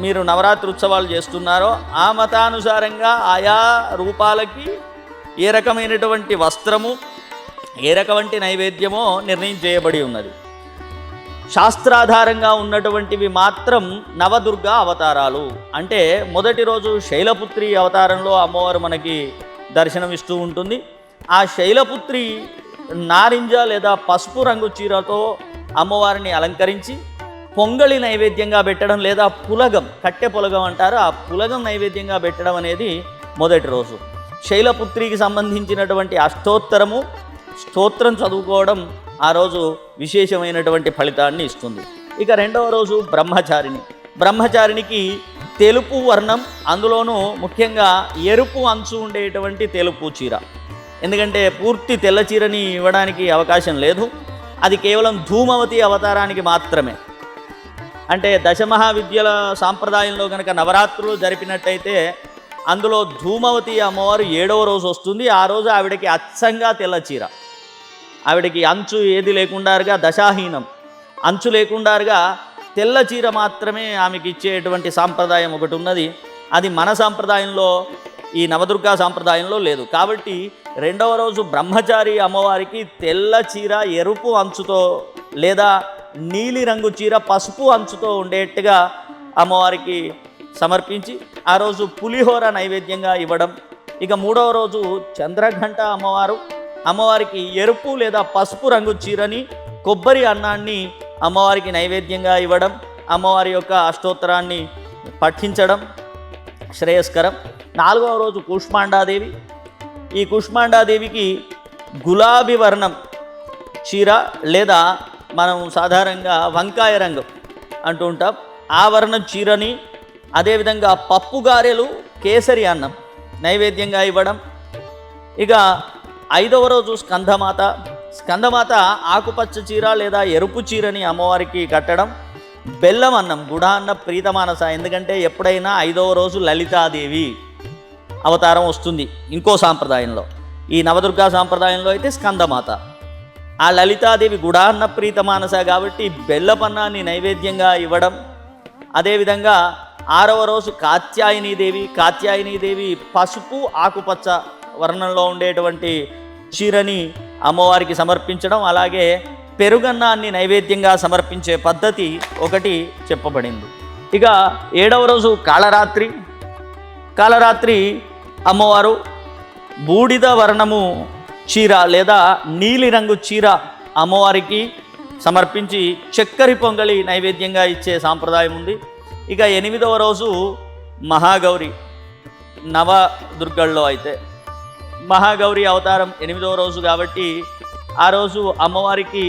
మీరు నవరాత్రి ఉత్సవాలు చేస్తున్నారో ఆ మతానుసారంగా ఆయా రూపాలకి ఏ రకమైనటువంటి వస్త్రము, ఏ రకమైన నైవేద్యమో నిర్ణయం చేయబడి ఉన్నది. శాస్త్రాధారంగా ఉన్నటువంటివి మాత్రం నవదుర్గా అవతారాలు. అంటే మొదటి రోజు శైలపుత్రి అవతారంలో అమ్మవారు మనకి దర్శనమిస్తూ ఉంటుంది. ఆ శైలపుత్రి నారింజ లేదా పసుపు రంగు చీరతో అమ్మవారిని అలంకరించి పొంగళి నైవేద్యంగా పెట్టడం లేదా పులగం, కట్టె పులగం అంటారు, ఆ పులగం నైవేద్యంగా పెట్టడం అనేది మొదటి రోజు. శైలపుత్రికి సంబంధించినటువంటి అష్టోత్తరము స్తోత్రం చదువుకోవడం ఆ రోజు విశేషమైనటువంటి ఫలితాన్ని ఇస్తుంది. ఇక రెండవ రోజు బ్రహ్మచారిణి. బ్రహ్మచారిణికి తెలుపు వర్ణం, అందులోనూ ముఖ్యంగా ఎరుపు అంచు ఉండేటువంటి తెలుపు చీర. ఎందుకంటే పూర్తి తెల్ల చీరని ఇవ్వడానికి అవకాశం లేదు. అది కేవలం ధూమవతి అవతారానికి మాత్రమే. అంటే దశమహావిద్యల సాంప్రదాయంలో కనుక నవరాత్రులు జరిపినట్టయితే అందులో ధూమవతి అమ్మవారు 7వ రోజు వస్తుంది. ఆ రోజు ఆవిడకి అచ్చంగా తెల్ల చీర, ఆవిడకి అంచు ఏది లేకుండారుగా, దశాహీనం అంచు లేకుండారుగా తెల్ల చీర మాత్రమే ఆమెకి ఇచ్చేటువంటి సాంప్రదాయం ఒకటి ఉన్నది. అది మన సాంప్రదాయంలో, ఈ నవదుర్గా సాంప్రదాయంలో లేదు. కాబట్టి రెండవ రోజు బ్రహ్మచారి అమ్మవారికి తెల్ల చీర ఎరుపు అంచుతో లేదా నీలిరంగు చీర పసుపు అంచుతో ఉండేట్టుగా అమ్మవారికి సమర్పించి ఆ రోజు పులిహోర నైవేద్యంగా ఇవ్వడం. ఇక మూడవ రోజు చంద్రఘంట అమ్మవారికి ఎరుపు లేదా పసుపు రంగు చీరని, కొబ్బరి అన్నాన్ని అమ్మవారికి నైవేద్యంగా ఇవ్వడం, అమ్మవారి యొక్క అష్టోత్తరాన్ని పఠించడం శ్రేయస్కరం. 4వ రోజు కూష్మాండాదేవి. ఈ కూష్మాండాదేవికి గులాబీ వర్ణం చీర లేదా మనం సాధారణంగా వంకాయ రంగు అంటూ ఉంటాం, ఆ వర్ణం చీరని, అదేవిధంగా పప్పు గారెలు, కేసరి అన్నం నైవేద్యంగా ఇవ్వడం. ఇక 5వ రోజు స్కందమాత ఆకుపచ్చ చీర లేదా ఎరుపు చీరని అమ్మవారికి కట్టడం. బెల్లం అన్నం, గుడాన్న ప్రీతమానస. ఎందుకంటే ఎప్పుడైనా 5వ రోజు లలితాదేవి అవతారం వస్తుంది ఇంకో సాంప్రదాయంలో. ఈ నవదుర్గా సాంప్రదాయంలో అయితే స్కందమాత. ఆ లలితాదేవి గుడాన్న ప్రీతమానస కాబట్టి బెల్లపన్నాన్ని నైవేద్యంగా ఇవ్వడం. అదేవిధంగా 6వ రోజు కాత్యాయనీదేవి పసుపు ఆకుపచ్చ వర్ణంలో ఉండేటువంటి చీరని అమ్మవారికి సమర్పించడం. అలాగే పెరుగన్నాన్ని నైవేద్యంగా సమర్పించే పద్ధతి ఒకటి చెప్పబడింది. ఇక 7వ రోజు కాళరాత్రి అమ్మవారు బూడిద వర్ణము చీర లేదా నీలిరంగు చీర అమ్మవారికి సమర్పించి చక్కెర పొంగలి నైవేద్యంగా ఇచ్చే సాంప్రదాయం ఉంది. ఇక 8వ రోజు మహాగౌరి. నవదుర్గల్లో అయితే మహాగౌరి అవతారం 8వ రోజు కాబట్టి ఆ రోజు అమ్మవారికి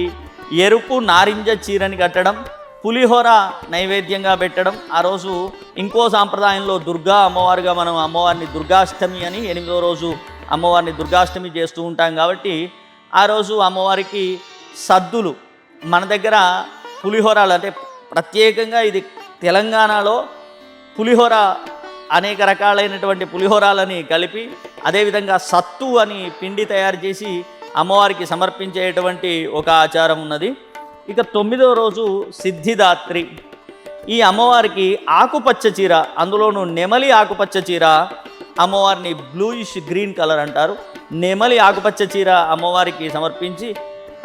ఎరుపు నారింజ చీరని కట్టడం, పులిహోర నైవేద్యంగా పెట్టడం. ఆ రోజు ఇంకో సాంప్రదాయంలో దుర్గా అమ్మవారుగా మనం అమ్మవారిని దుర్గాష్టమి అని 8వ రోజు అమ్మవారిని దుర్గాష్టమి చేస్తూ ఉంటాం కాబట్టి ఆ రోజు అమ్మవారికి సద్దులు, మన దగ్గర పులిహోరాలు అంటే ప్రత్యేకంగా ఇది తెలంగాణలో పులిహోర అనేక రకాలైనటువంటి పులిహోరాలని కలిపి అదేవిధంగా సత్తు అని పిండి తయారు చేసి అమ్మవారికి సమర్పించేటువంటి ఒక ఆచారం ఉన్నది. ఇక 9వ రోజు సిద్ధిదాత్రి. ఈ అమ్మవారికి ఆకుపచ్చ చీర, అందులోనూ నెమలి ఆకుపచ్చ చీర, అమ్మవారిని బ్లూయిష్ గ్రీన్ కలర్ అంటారు, నెమలి ఆకుపచ్చ చీర అమ్మవారికి సమర్పించి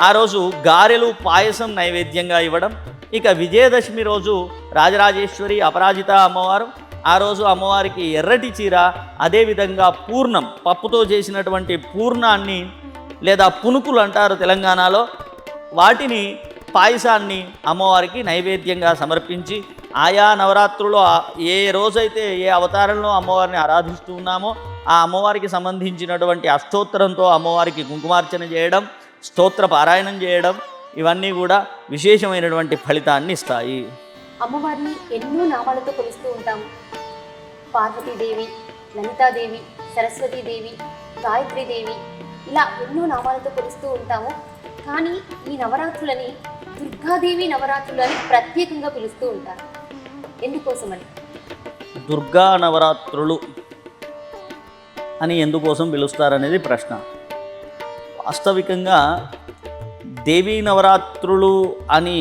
ఆ రోజు గారెలు పాయసం నైవేద్యంగా ఇవ్వడం. ఇక విజయదశమి రోజు రాజరాజేశ్వరి అపరాజిత అమ్మవారు. ఆ రోజు అమ్మవారికి ఎర్రటి చీర, అదేవిధంగా పూర్ణం, పప్పుతో చేసినటువంటి పూర్ణాన్ని లేదా పునుకులు అంటారు తెలంగాణలో, వాటిని పాయసాన్ని అమ్మవారికి నైవేద్యంగా సమర్పించి ఆయా నవరాత్రుల్లో ఏ రోజైతే ఏ అవతారంలో అమ్మవారిని ఆరాధిస్తూ ఉన్నామో ఆ అమ్మవారికి సంబంధించినటువంటి అష్టోత్తరంతో అమ్మవారికి కుంకుమార్చన చేయడం, స్తోత్ర పారాయణం చేయడం, ఇవన్నీ కూడా విశేషమైనటువంటి ఫలితాన్ని ఇస్తాయి. అమ్మవారిని ఎన్నో నామాలతో కొలుస్తూ ఉంటాము. పార్వతీదేవి, లలితాదేవి, సరస్వతీదేవి, గాయత్రీదేవి, ఇలా ఎన్నో నామాలతో కొలుస్తూ ఉంటాము. కానీ ఈ నవరాత్రులని దుర్గాదేవి నవరాత్రులు అని ప్రత్యేకంగా పిలుస్తూ ఉంటారు. ఎందుకోసమని? దుర్గా నవరాత్రులు అని ఎందుకోసం పిలుస్తారనేది ప్రశ్న. వాస్తవికంగా దేవీ నవరాత్రులు అని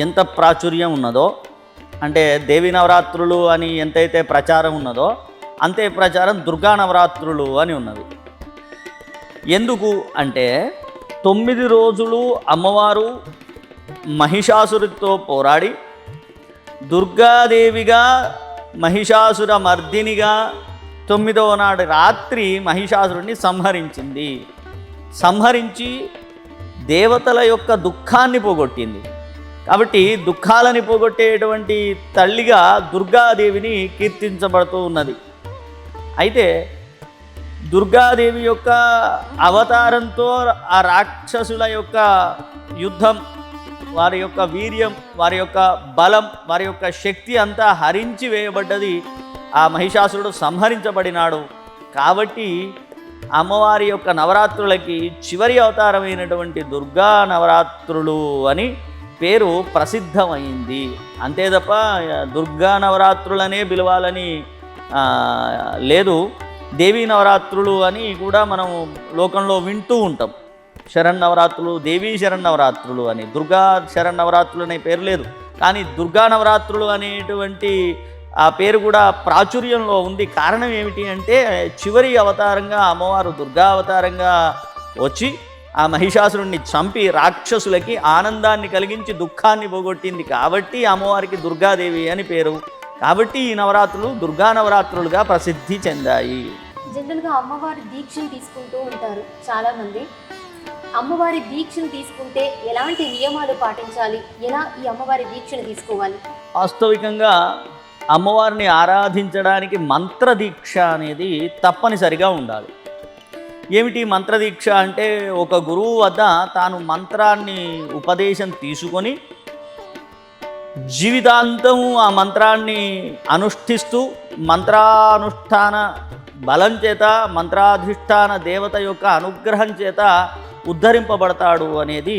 ఎంత ప్రాచుర్యం ఉన్నదో, అంటే దేవీ నవరాత్రులు అని ఎంతైతే ప్రచారం ఉన్నదో అంతే ప్రచారం దుర్గా నవరాత్రులు అని ఉన్నది. ఎందుకు అంటే 9 రోజులు అమ్మవారు మహిషాసురుడితో పోరాడి దుర్గాదేవిగా మహిషాసుర మర్దినిగా 9వ నాడు రాత్రి మహిషాసురుడిని సంహరించి దేవతల యొక్క దుఃఖాన్ని పోగొట్టింది. కాబట్టి దుఃఖాలని పోగొట్టేటువంటి తల్లిగా దుర్గాదేవిని కీర్తించబడుతూ ఉన్నది. అయితే దుర్గాదేవి యొక్క అవతారంతో ఆ రాక్షసుల యొక్క యుద్ధం, వారి యొక్క వీర్యం, వారి యొక్క బలం, వారి యొక్క శక్తి అంతా హరించి వేయబడ్డది. ఆ మహిషాసురుడు సంహరించబడినాడు. కాబట్టి అమ్మవారి యొక్క నవరాత్రులకి చివరి అవతారమైనటువంటి దుర్గా నవరాత్రులు అని పేరు ప్రసిద్ధమైంది. అంతే తప్ప దుర్గా నవరాత్రులనే పిలవాలని లేదు. దేవీ నవరాత్రులు అని కూడా మనం లోకంలో వింటూ ఉంటాం. శరన్నవరాత్రులు, దేవీ శరన్నవరాత్రులు అని, దుర్గా శరన్నవరాత్రులు అనే పేరు లేదు. కానీ దుర్గా నవరాత్రులు అనేటువంటి ఆ పేరు కూడా ప్రాచుర్యంలో ఉంది. కారణం ఏమిటి అంటే చివరి అవతారంగా అమ్మవారు దుర్గా అవతారంగా వచ్చి ఆ మహిషాసురుణ్ణి చంపి రాక్షసులకి ఆనందాన్ని కలిగించి దుఃఖాన్ని పోగొట్టింది. కాబట్టి అమ్మవారికి దుర్గాదేవి అని పేరు. కాబట్టి ఈ నవరాత్రులు దుర్గా నవరాత్రులుగా ప్రసిద్ధి చెందాయి. జనరల్గా అమ్మవారి దీక్షను తీసుకుంటూ ఉంటారు చాలామంది. అమ్మవారి దీక్షను తీసుకుంటే ఎలాంటి నియమాలు పాటించాలి, ఎలా ఈ అమ్మవారి దీక్షను తీసుకోవాలి? వాస్తవికంగా అమ్మవారిని ఆరాధించడానికి మంత్రదీక్ష అనేది తప్పనిసరిగా ఉండాలి. ఏమిటి మంత్రదీక్ష అంటే ఒక గురువు వద్ద తాను మంత్రాన్ని ఉపదేశం తీసుకొని జీవితాంతం ఆ మంత్రాన్ని అనుష్ఠిస్తూ మంత్రానుష్ఠాన బలం చేత, మంత్రాధిష్టాన దేవత యొక్క అనుగ్రహం చేత ఉద్ధరింపబడతాడు అనేది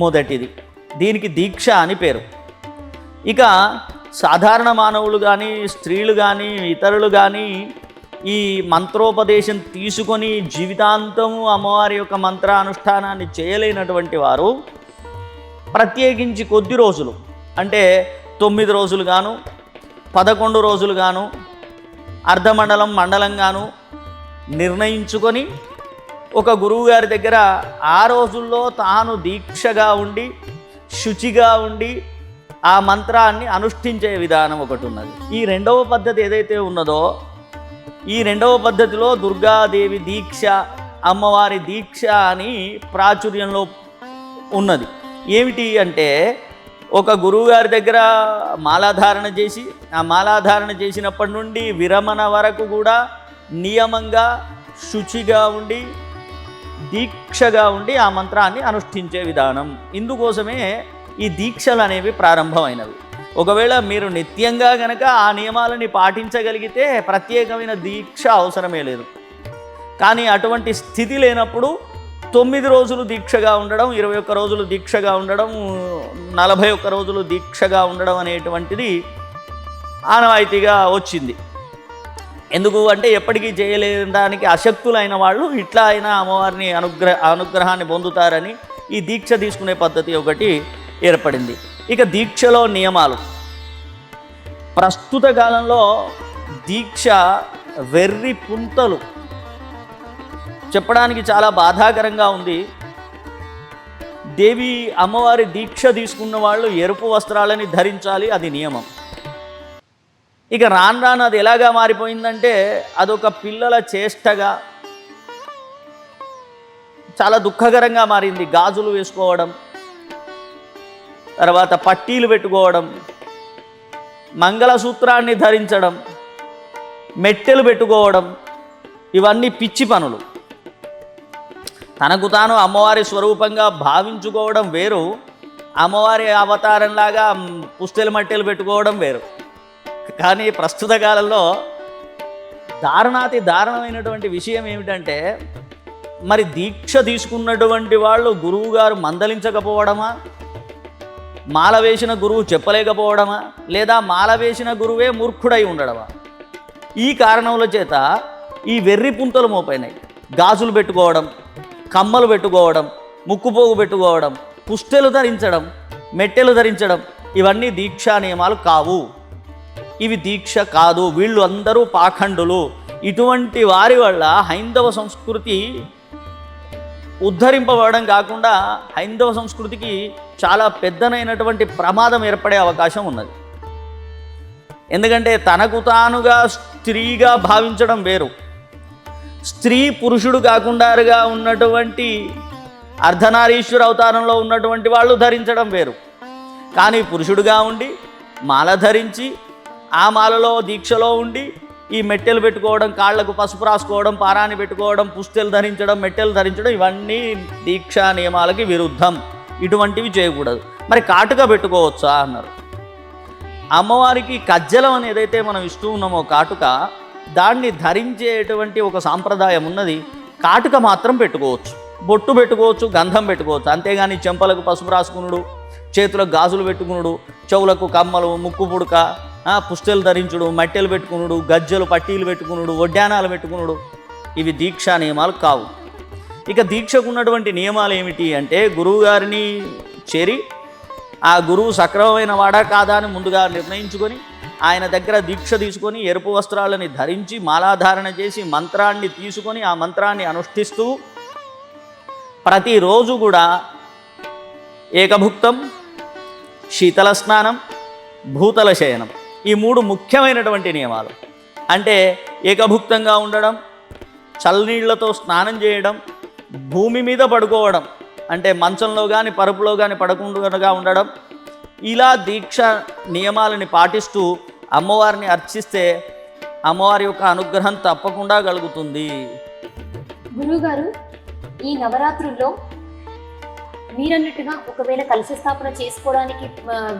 మొదటిది. దీనికి దీక్ష అని పేరు. ఇక సాధారణ మానవులు కానీ, స్త్రీలు కానీ, ఇతరులు కానీ ఈ మంత్రోపదేశం తీసుకొని జీవితాంతము అమ్మవారి యొక్క మంత్రానుష్ఠానాన్ని చేయలేనటువంటి వారు ప్రత్యేకించి కొద్ది రోజులు, అంటే 9 రోజులు గాను, 11 రోజులు గాను, అర్ధమండలం, మండలంగాను నిర్ణయించుకొని ఒక గురువుగారి దగ్గర ఆ రోజుల్లో తాను దీక్షగా ఉండి శుచిగా ఉండి ఆ మంత్రాన్ని అనుష్ఠించే విధానం ఒకటి ఉన్నది. ఈ రెండవ పద్ధతి ఏదైతే ఉన్నదో, ఈ రెండవ పద్ధతిలో దుర్గాదేవి దీక్ష, అమ్మవారి దీక్ష అని ప్రాచుర్యంలో ఉన్నది. ఏమిటి అంటే, ఒక గురువుగారి దగ్గర మాలాధారణ చేసి, ఆ మాలాధారణ చేసినప్పటి నుండి విరమణ వరకు కూడా నియమంగా శుచిగా ఉండి దీక్షగా ఉండి ఆ మంత్రాన్ని అనుష్ఠించే విధానం. ఇందుకోసమే ఈ దీక్షలు అనేవి ప్రారంభమైనవి. ఒకవేళ మీరు నిత్యంగా గనక ఆ నియమాలని పాటించగలిగితే ప్రత్యేకమైన దీక్ష అవసరమే లేదు. కానీ అటువంటి స్థితి లేనప్పుడు 9 రోజులు దీక్షగా ఉండడం, 21 రోజులు దీక్షగా ఉండడం, 41 రోజులు దీక్షగా ఉండడం అనేటువంటిది ఆనవాయితీగా వచ్చింది. ఎందుకు అంటే, ఎప్పటికీ చేయలేదానికి అశక్తులైన వాళ్ళు ఇట్లా అయినా అమ్మవారిని అనుగ్రహాన్ని పొందుతారని ఈ దీక్ష తీసుకునే పద్ధతి ఒకటి ఏర్పడింది. ఇక దీక్షలో నియమాలు. ప్రస్తుత కాలంలో దీక్ష వెర్రి పుంతలు చెప్పడానికి చాలా బాధాకరంగా ఉంది. దేవి అమ్మవారి దీక్ష తీసుకున్న వాళ్ళు ఎరుపు వస్త్రాలని ధరించాలి, అది నియమం. ఇక రాను రాను అది ఎలాగా మారిపోయిందంటే, అదొక పిల్లల చేష్టగా చాలా దుఃఖకరంగా మారింది. గాజులు వేసుకోవడం, తర్వాత పట్టీలు పెట్టుకోవడం, మంగళసూత్రాన్ని ధరించడం, మెట్టెలు పెట్టుకోవడం, ఇవన్నీ పిచ్చి పనులు. తనకు తాను అమ్మవారి స్వరూపంగా భావించుకోవడం వేరు, అమ్మవారి అవతారంలాగా పుస్తెల మట్టెలు పెట్టుకోవడం వేరు. కానీ ప్రస్తుత కాలంలో దారుణాతి దారుణమైనటువంటి విషయం ఏమిటంటే, మరి దీక్ష తీసుకున్నటువంటి వాళ్ళు గురువుగారు మందలించకపోవడమా, మాల వేసిన గురువు చెప్పలేకపోవడమా, లేదా మాల వేసిన గురువే మూర్ఖుడై ఉండడమా? ఈ కారణముల చేత ఈ వెర్రి పుంతలు మోపైనాయి. గాజులు పెట్టుకోవడం, కమ్మలు పెట్టుకోవడం, ముక్కుపోగు పెట్టుకోవడం, పుస్తెలు ధరించడం, మెట్టెలు ధరించడం, ఇవన్నీ దీక్షా నియమాలు కావు. ఇవి దీక్ష కాదు. వీళ్ళు అందరూ పాఖండులు. ఇటువంటి వారి వల్ల హైందవ సంస్కృతి ఉద్ధరింపబడడం కాకుండా హైందవ సంస్కృతికి చాలా పెద్దనైనటువంటి ప్రమాదం ఏర్పడే అవకాశం ఉన్నది. ఎందుకంటే తనకు తానుగా స్త్రీగా భావించడం వేరు, స్త్రీ పురుషుడు కాకుండారుగా ఉన్నటువంటి అర్ధనారీశ్వర అవతారంలో ఉన్నటువంటి వాళ్ళు ధరించడం వేరు. కానీ పురుషుడుగా ఉండి మాల ధరించి, ఆ మాలలో దీక్షలో ఉండి ఈ మెట్టెలు పెట్టుకోవడం, కాళ్లకు పసుపు రాసుకోవడం, పారాన్ని పెట్టుకోవడం, పుస్తెలు ధరించడం, మెట్టెలు ధరించడం, ఇవన్నీ దీక్షా నియమాలకి విరుద్ధం. ఇటువంటివి చేయకూడదు. మరి కాటుక పెట్టుకోవచ్చా అన్నారు. అమ్మవారికి కజ్జలం అని ఏదైతే మనం ఇస్తూ ఉన్నామో కాటుక, దాన్ని ధరించేటువంటి ఒక సాంప్రదాయం ఉన్నది. కాటుక మాత్రం పెట్టుకోవచ్చు, బొట్టు పెట్టుకోవచ్చు, గంధం పెట్టుకోవచ్చు. అంతేగాని చెంపలకు పసుపు రాసుకునుడు, చేతులకు గాజులు పెట్టుకునుడు, చెవులకు కమ్మలు, ముక్కు పుడక, పుస్తెలు ధరించుడు, మట్టెలు పెట్టుకునుడు, గజ్జలు పట్టీలు పెట్టుకునుడు, వడ్డానాలు పెట్టుకునుడు, ఇవి దీక్షా నియమాలు కావు. ఇక దీక్షకు ఉన్నటువంటి నియమాలు ఏమిటి అంటే, గురువుగారిని చేరి ఆ గురువు సక్రమమైన వాడా కాదా అని ముందుగా నిర్ణయించుకొని ఆయన దగ్గర దీక్ష తీసుకొని ఎరుపు వస్త్రాలని ధరించి మాలాధారణ చేసి మంత్రాన్ని తీసుకొని ఆ మంత్రాన్ని అనుష్ఠిస్తూ ప్రతిరోజు కూడా ఏకభుక్తం, శీతల స్నానం, భూతల శయనం, ఈ 3 ముఖ్యమైనటువంటి నియమాలు. అంటే ఏకభుక్తంగా ఉండడం, చల్లనీళ్లతో స్నానం చేయడం, భూమి మీద పడుకోవడం, అంటే మంచంలో కానీ పరుపులో కానీ పడకుండా ఉండడం, ఇలా దీక్ష నియమాలని పాటిస్తూ అమ్మవారిని అర్చిస్తే అమ్మవారి యొక్క అనుగ్రహం తప్పకుండా కలుగుతుంది. గురువుగారు, ఈ నవరాత్రుల్లో మీరన్నట్టుగా ఒకవేళ కలశ స్థాపన చేసుకోవడానికి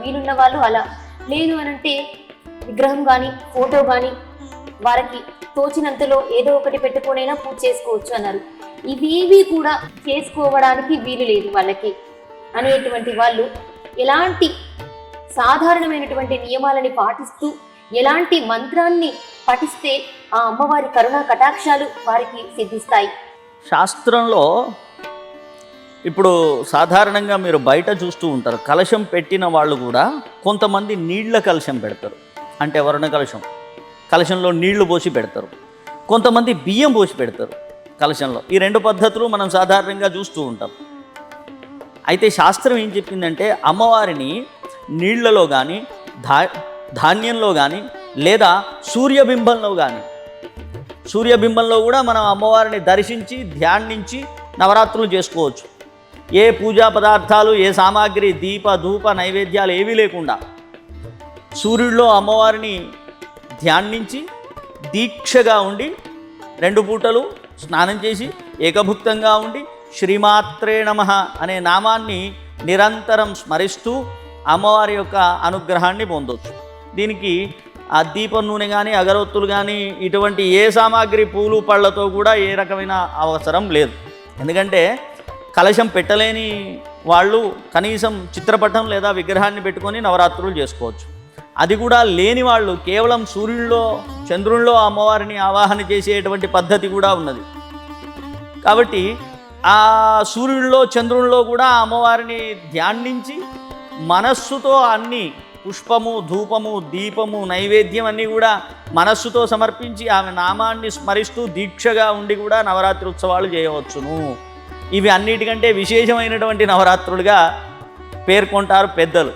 వీలున్న వాళ్ళు, అలా లేదు అనంటే విగ్రహం కానీ ఫోటో కానీ వారికి తోచినంతలో ఏదో ఒకటి పెట్టుకొనైనా పూజ చేసుకోవచ్చు అన్నారు. ఇవేవి కూడా చేసుకోవడానికి వీలు లేదు వాళ్ళకి అనేటువంటి వాళ్ళు ఎలాంటి సాధారణమైనటువంటి నియమాలని పాటిస్తూ ఎలాంటి మంత్రాన్ని పఠిస్తే ఆ అమ్మవారి కరుణా కటాక్షాలు వారికి సిద్ధిస్తాయి? శాస్త్రంలో ఇప్పుడు సాధారణంగా మీరు బయట చూస్తూ ఉంటారు, కలశం పెట్టిన వాళ్ళు కూడా కొంతమంది నీళ్ల కలశం పెడతారు, అంటే వర్ణ కలశం, కలశంలో నీళ్లు పోసి పెడతారు. కొంతమంది బియ్యం పోసి పెడతారు కలశంలో. ఈ 2 పద్ధతులు మనం సాధారణంగా చూస్తూ ఉంటాం. అయితే శాస్త్రం ఏం చెప్పిందంటే, అమ్మవారిని నీళ్లలో కానీ ధాన్యంలో కానీ లేదా సూర్యబింబంలో కానీ, సూర్యబింబంలో కూడా మనం అమ్మవారిని దర్శించి ధ్యానించి నవరాత్రులు చేసుకోవచ్చు. ఏ పూజా పదార్థాలు, ఏ సామాగ్రి, దీప ధూప నైవేద్యాలు ఏవీ లేకుండా సూర్యుడిలో అమ్మవారిని ధ్యానించి దీక్షగా ఉండి 2 పూటలు స్నానం చేసి ఏకభుక్తంగా ఉండి శ్రీమాత్రే నమః అనే నామాన్ని నిరంతరం స్మరిస్తూ అమ్మవారి యొక్క అనుగ్రహాన్ని పొందవచ్చు. దీనికి ఆ దీపం నూనె కానీ, అగరొత్తులు కానీ, ఇటువంటి ఏ సామాగ్రి, పూలు పళ్ళతో కూడా ఏ రకమైన అవసరం లేదు. ఎందుకంటే కలశం పెట్టలేని వాళ్ళు కనీసం చిత్రపటం లేదా విగ్రహాన్ని పెట్టుకొని నవరాత్రులు చేసుకోవచ్చు. అది కూడా లేని వాళ్ళు కేవలం సూర్యుడిలో, చంద్రుల్లో అమ్మవారిని ఆవాహన చేసేటువంటి పద్ధతి కూడా ఉన్నది. కాబట్టి ఆ సూర్యుడిలో, చంద్రుల్లో కూడా అమ్మవారిని ధ్యానించి మనస్సుతో అన్ని పుష్పము, ధూపము, దీపము, నైవేద్యం అన్నీ కూడా మనస్సుతో సమర్పించి ఆమె నామాన్ని స్మరిస్తూ దీక్షగా ఉండి కూడా నవరాత్రి ఉత్సవాలు చేయవచ్చును. ఇవి అన్నిటికంటే విశేషమైనటువంటి నవరాత్రులుగా పేర్కొంటారు పెద్దలు.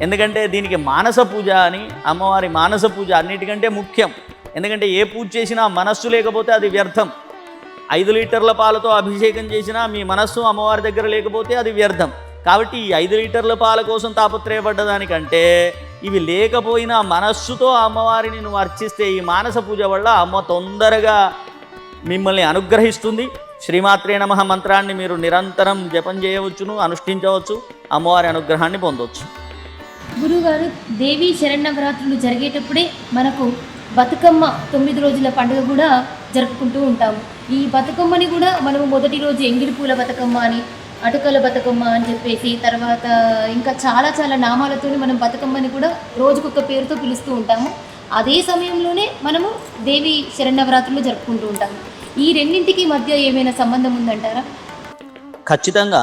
ఎందుకంటే దీనికి మానస పూజ అని, అమ్మవారి మానస పూజ అన్నిటికంటే ముఖ్యం. ఎందుకంటే ఏ పూజ చేసినా మనస్సు లేకపోతే అది వ్యర్థం. 5 లీటర్ల పాలతో అభిషేకం చేసినా మీ మనస్సు అమ్మవారి దగ్గర లేకపోతే అది వ్యర్థం. కాబట్టి ఈ 5 లీటర్ల పాల కోసం తాపత్రయపడ్డదానికంటే ఇవి లేకపోయినా మనస్సుతో అమ్మవారిని నువ్వు అర్చిస్తే ఈ మానస పూజ వల్ల అమ్మ తొందరగా మిమ్మల్ని అనుగ్రహిస్తుంది. శ్రీమాత్రే నమః మంత్రాన్ని మీరు నిరంతరం జపం చేయవచ్చును, అనుష్ఠించవచ్చు, అమ్మవారి అనుగ్రహాన్ని పొందవచ్చు. గురువుగారు, దేవీ శరన్నవరాత్రులు జరిగేటప్పుడే మనకు బతుకమ్మ 9 రోజుల పండుగ కూడా జరుపుకుంటూ ఉంటాము. ఈ బతుకమ్మని కూడా మనము మొదటి రోజు ఎంగిలి పూల బతుకమ్మ అని, అటుకల బతుకమ్మ అని చెప్పేసి, తర్వాత ఇంకా చాలా చాలా నామాలతో మనం బతుకమ్మని కూడా రోజుకొక పేరుతో పిలుస్తూ ఉంటాము. అదే సమయంలోనే మనము దేవి శరన్నవరాత్రులు జరుపుకుంటూ ఉంటాము. ఈ రెండింటికి మధ్య ఏమైనా సంబంధం ఉందంటారా? ఖచ్చితంగా.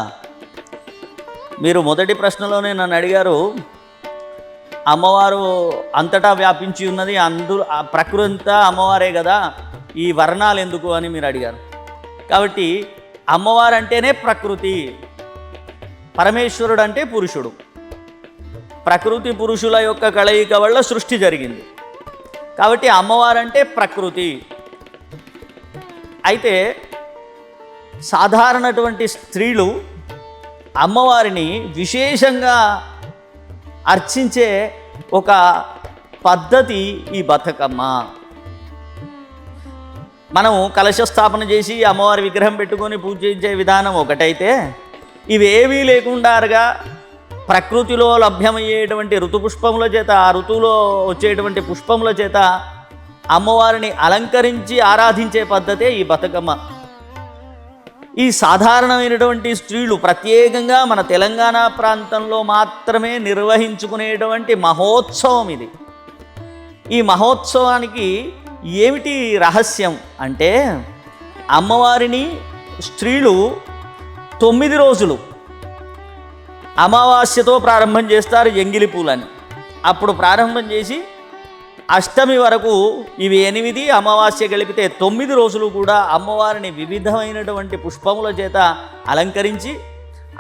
మీరు మొదటి ప్రశ్నలోనే నన్ను అడిగారు, అమ్మవారు అంతటా వ్యాపించి ఉన్నది, ప్రకృతి అంతా అమ్మవారే కదా, ఈ వర్ణాలు ఎందుకు అని మీరు అడిగారు. కాబట్టి అమ్మవారు అంటేనే ప్రకృతి, పరమేశ్వరుడు అంటే పురుషుడు. ప్రకృతి పురుషుల యొక్క కలయిక వల్ల సృష్టి జరిగింది. కాబట్టి అమ్మవారంటే ప్రకృతి. అయితే సాధారణటువంటి స్త్రీలు అమ్మవారిని విశేషంగా అర్చించే ఒక పద్ధతి ఈ బతుకమ్మ. మనం కలశస్థాపన చేసి అమ్మవారి విగ్రహం పెట్టుకొని పూజించే విధానం ఒకటైతే, ఇవేవీ లేకుండాగా ప్రకృతిలో లభ్యమయ్యేటువంటి ఋతుపుష్పముల చేత, ఆ ఋతువులో వచ్చేటువంటి పుష్పముల చేత అమ్మవారిని అలంకరించి ఆరాధించే పద్ధతే ఈ బతుకమ్మ. ఈ సాధారణమైనటువంటి స్త్రీలు ప్రత్యేకంగా మన తెలంగాణ ప్రాంతంలో మాత్రమే నిర్వహించుకునేటువంటి మహోత్సవం ఇది. ఈ మహోత్సవానికి ఏమిటి రహస్యం అంటే, అమ్మవారిని స్త్రీలు 9 రోజులు అమావాస్యతో ప్రారంభం చేస్తారు ఎంగిలి పూలని. అప్పుడు ప్రారంభం చేసి అష్టమి వరకు, ఇవి 8, అమావాస్య కలిపితే 9 రోజులు కూడా అమ్మవారిని వివిధమైనటువంటి పుష్పముల చేత అలంకరించి,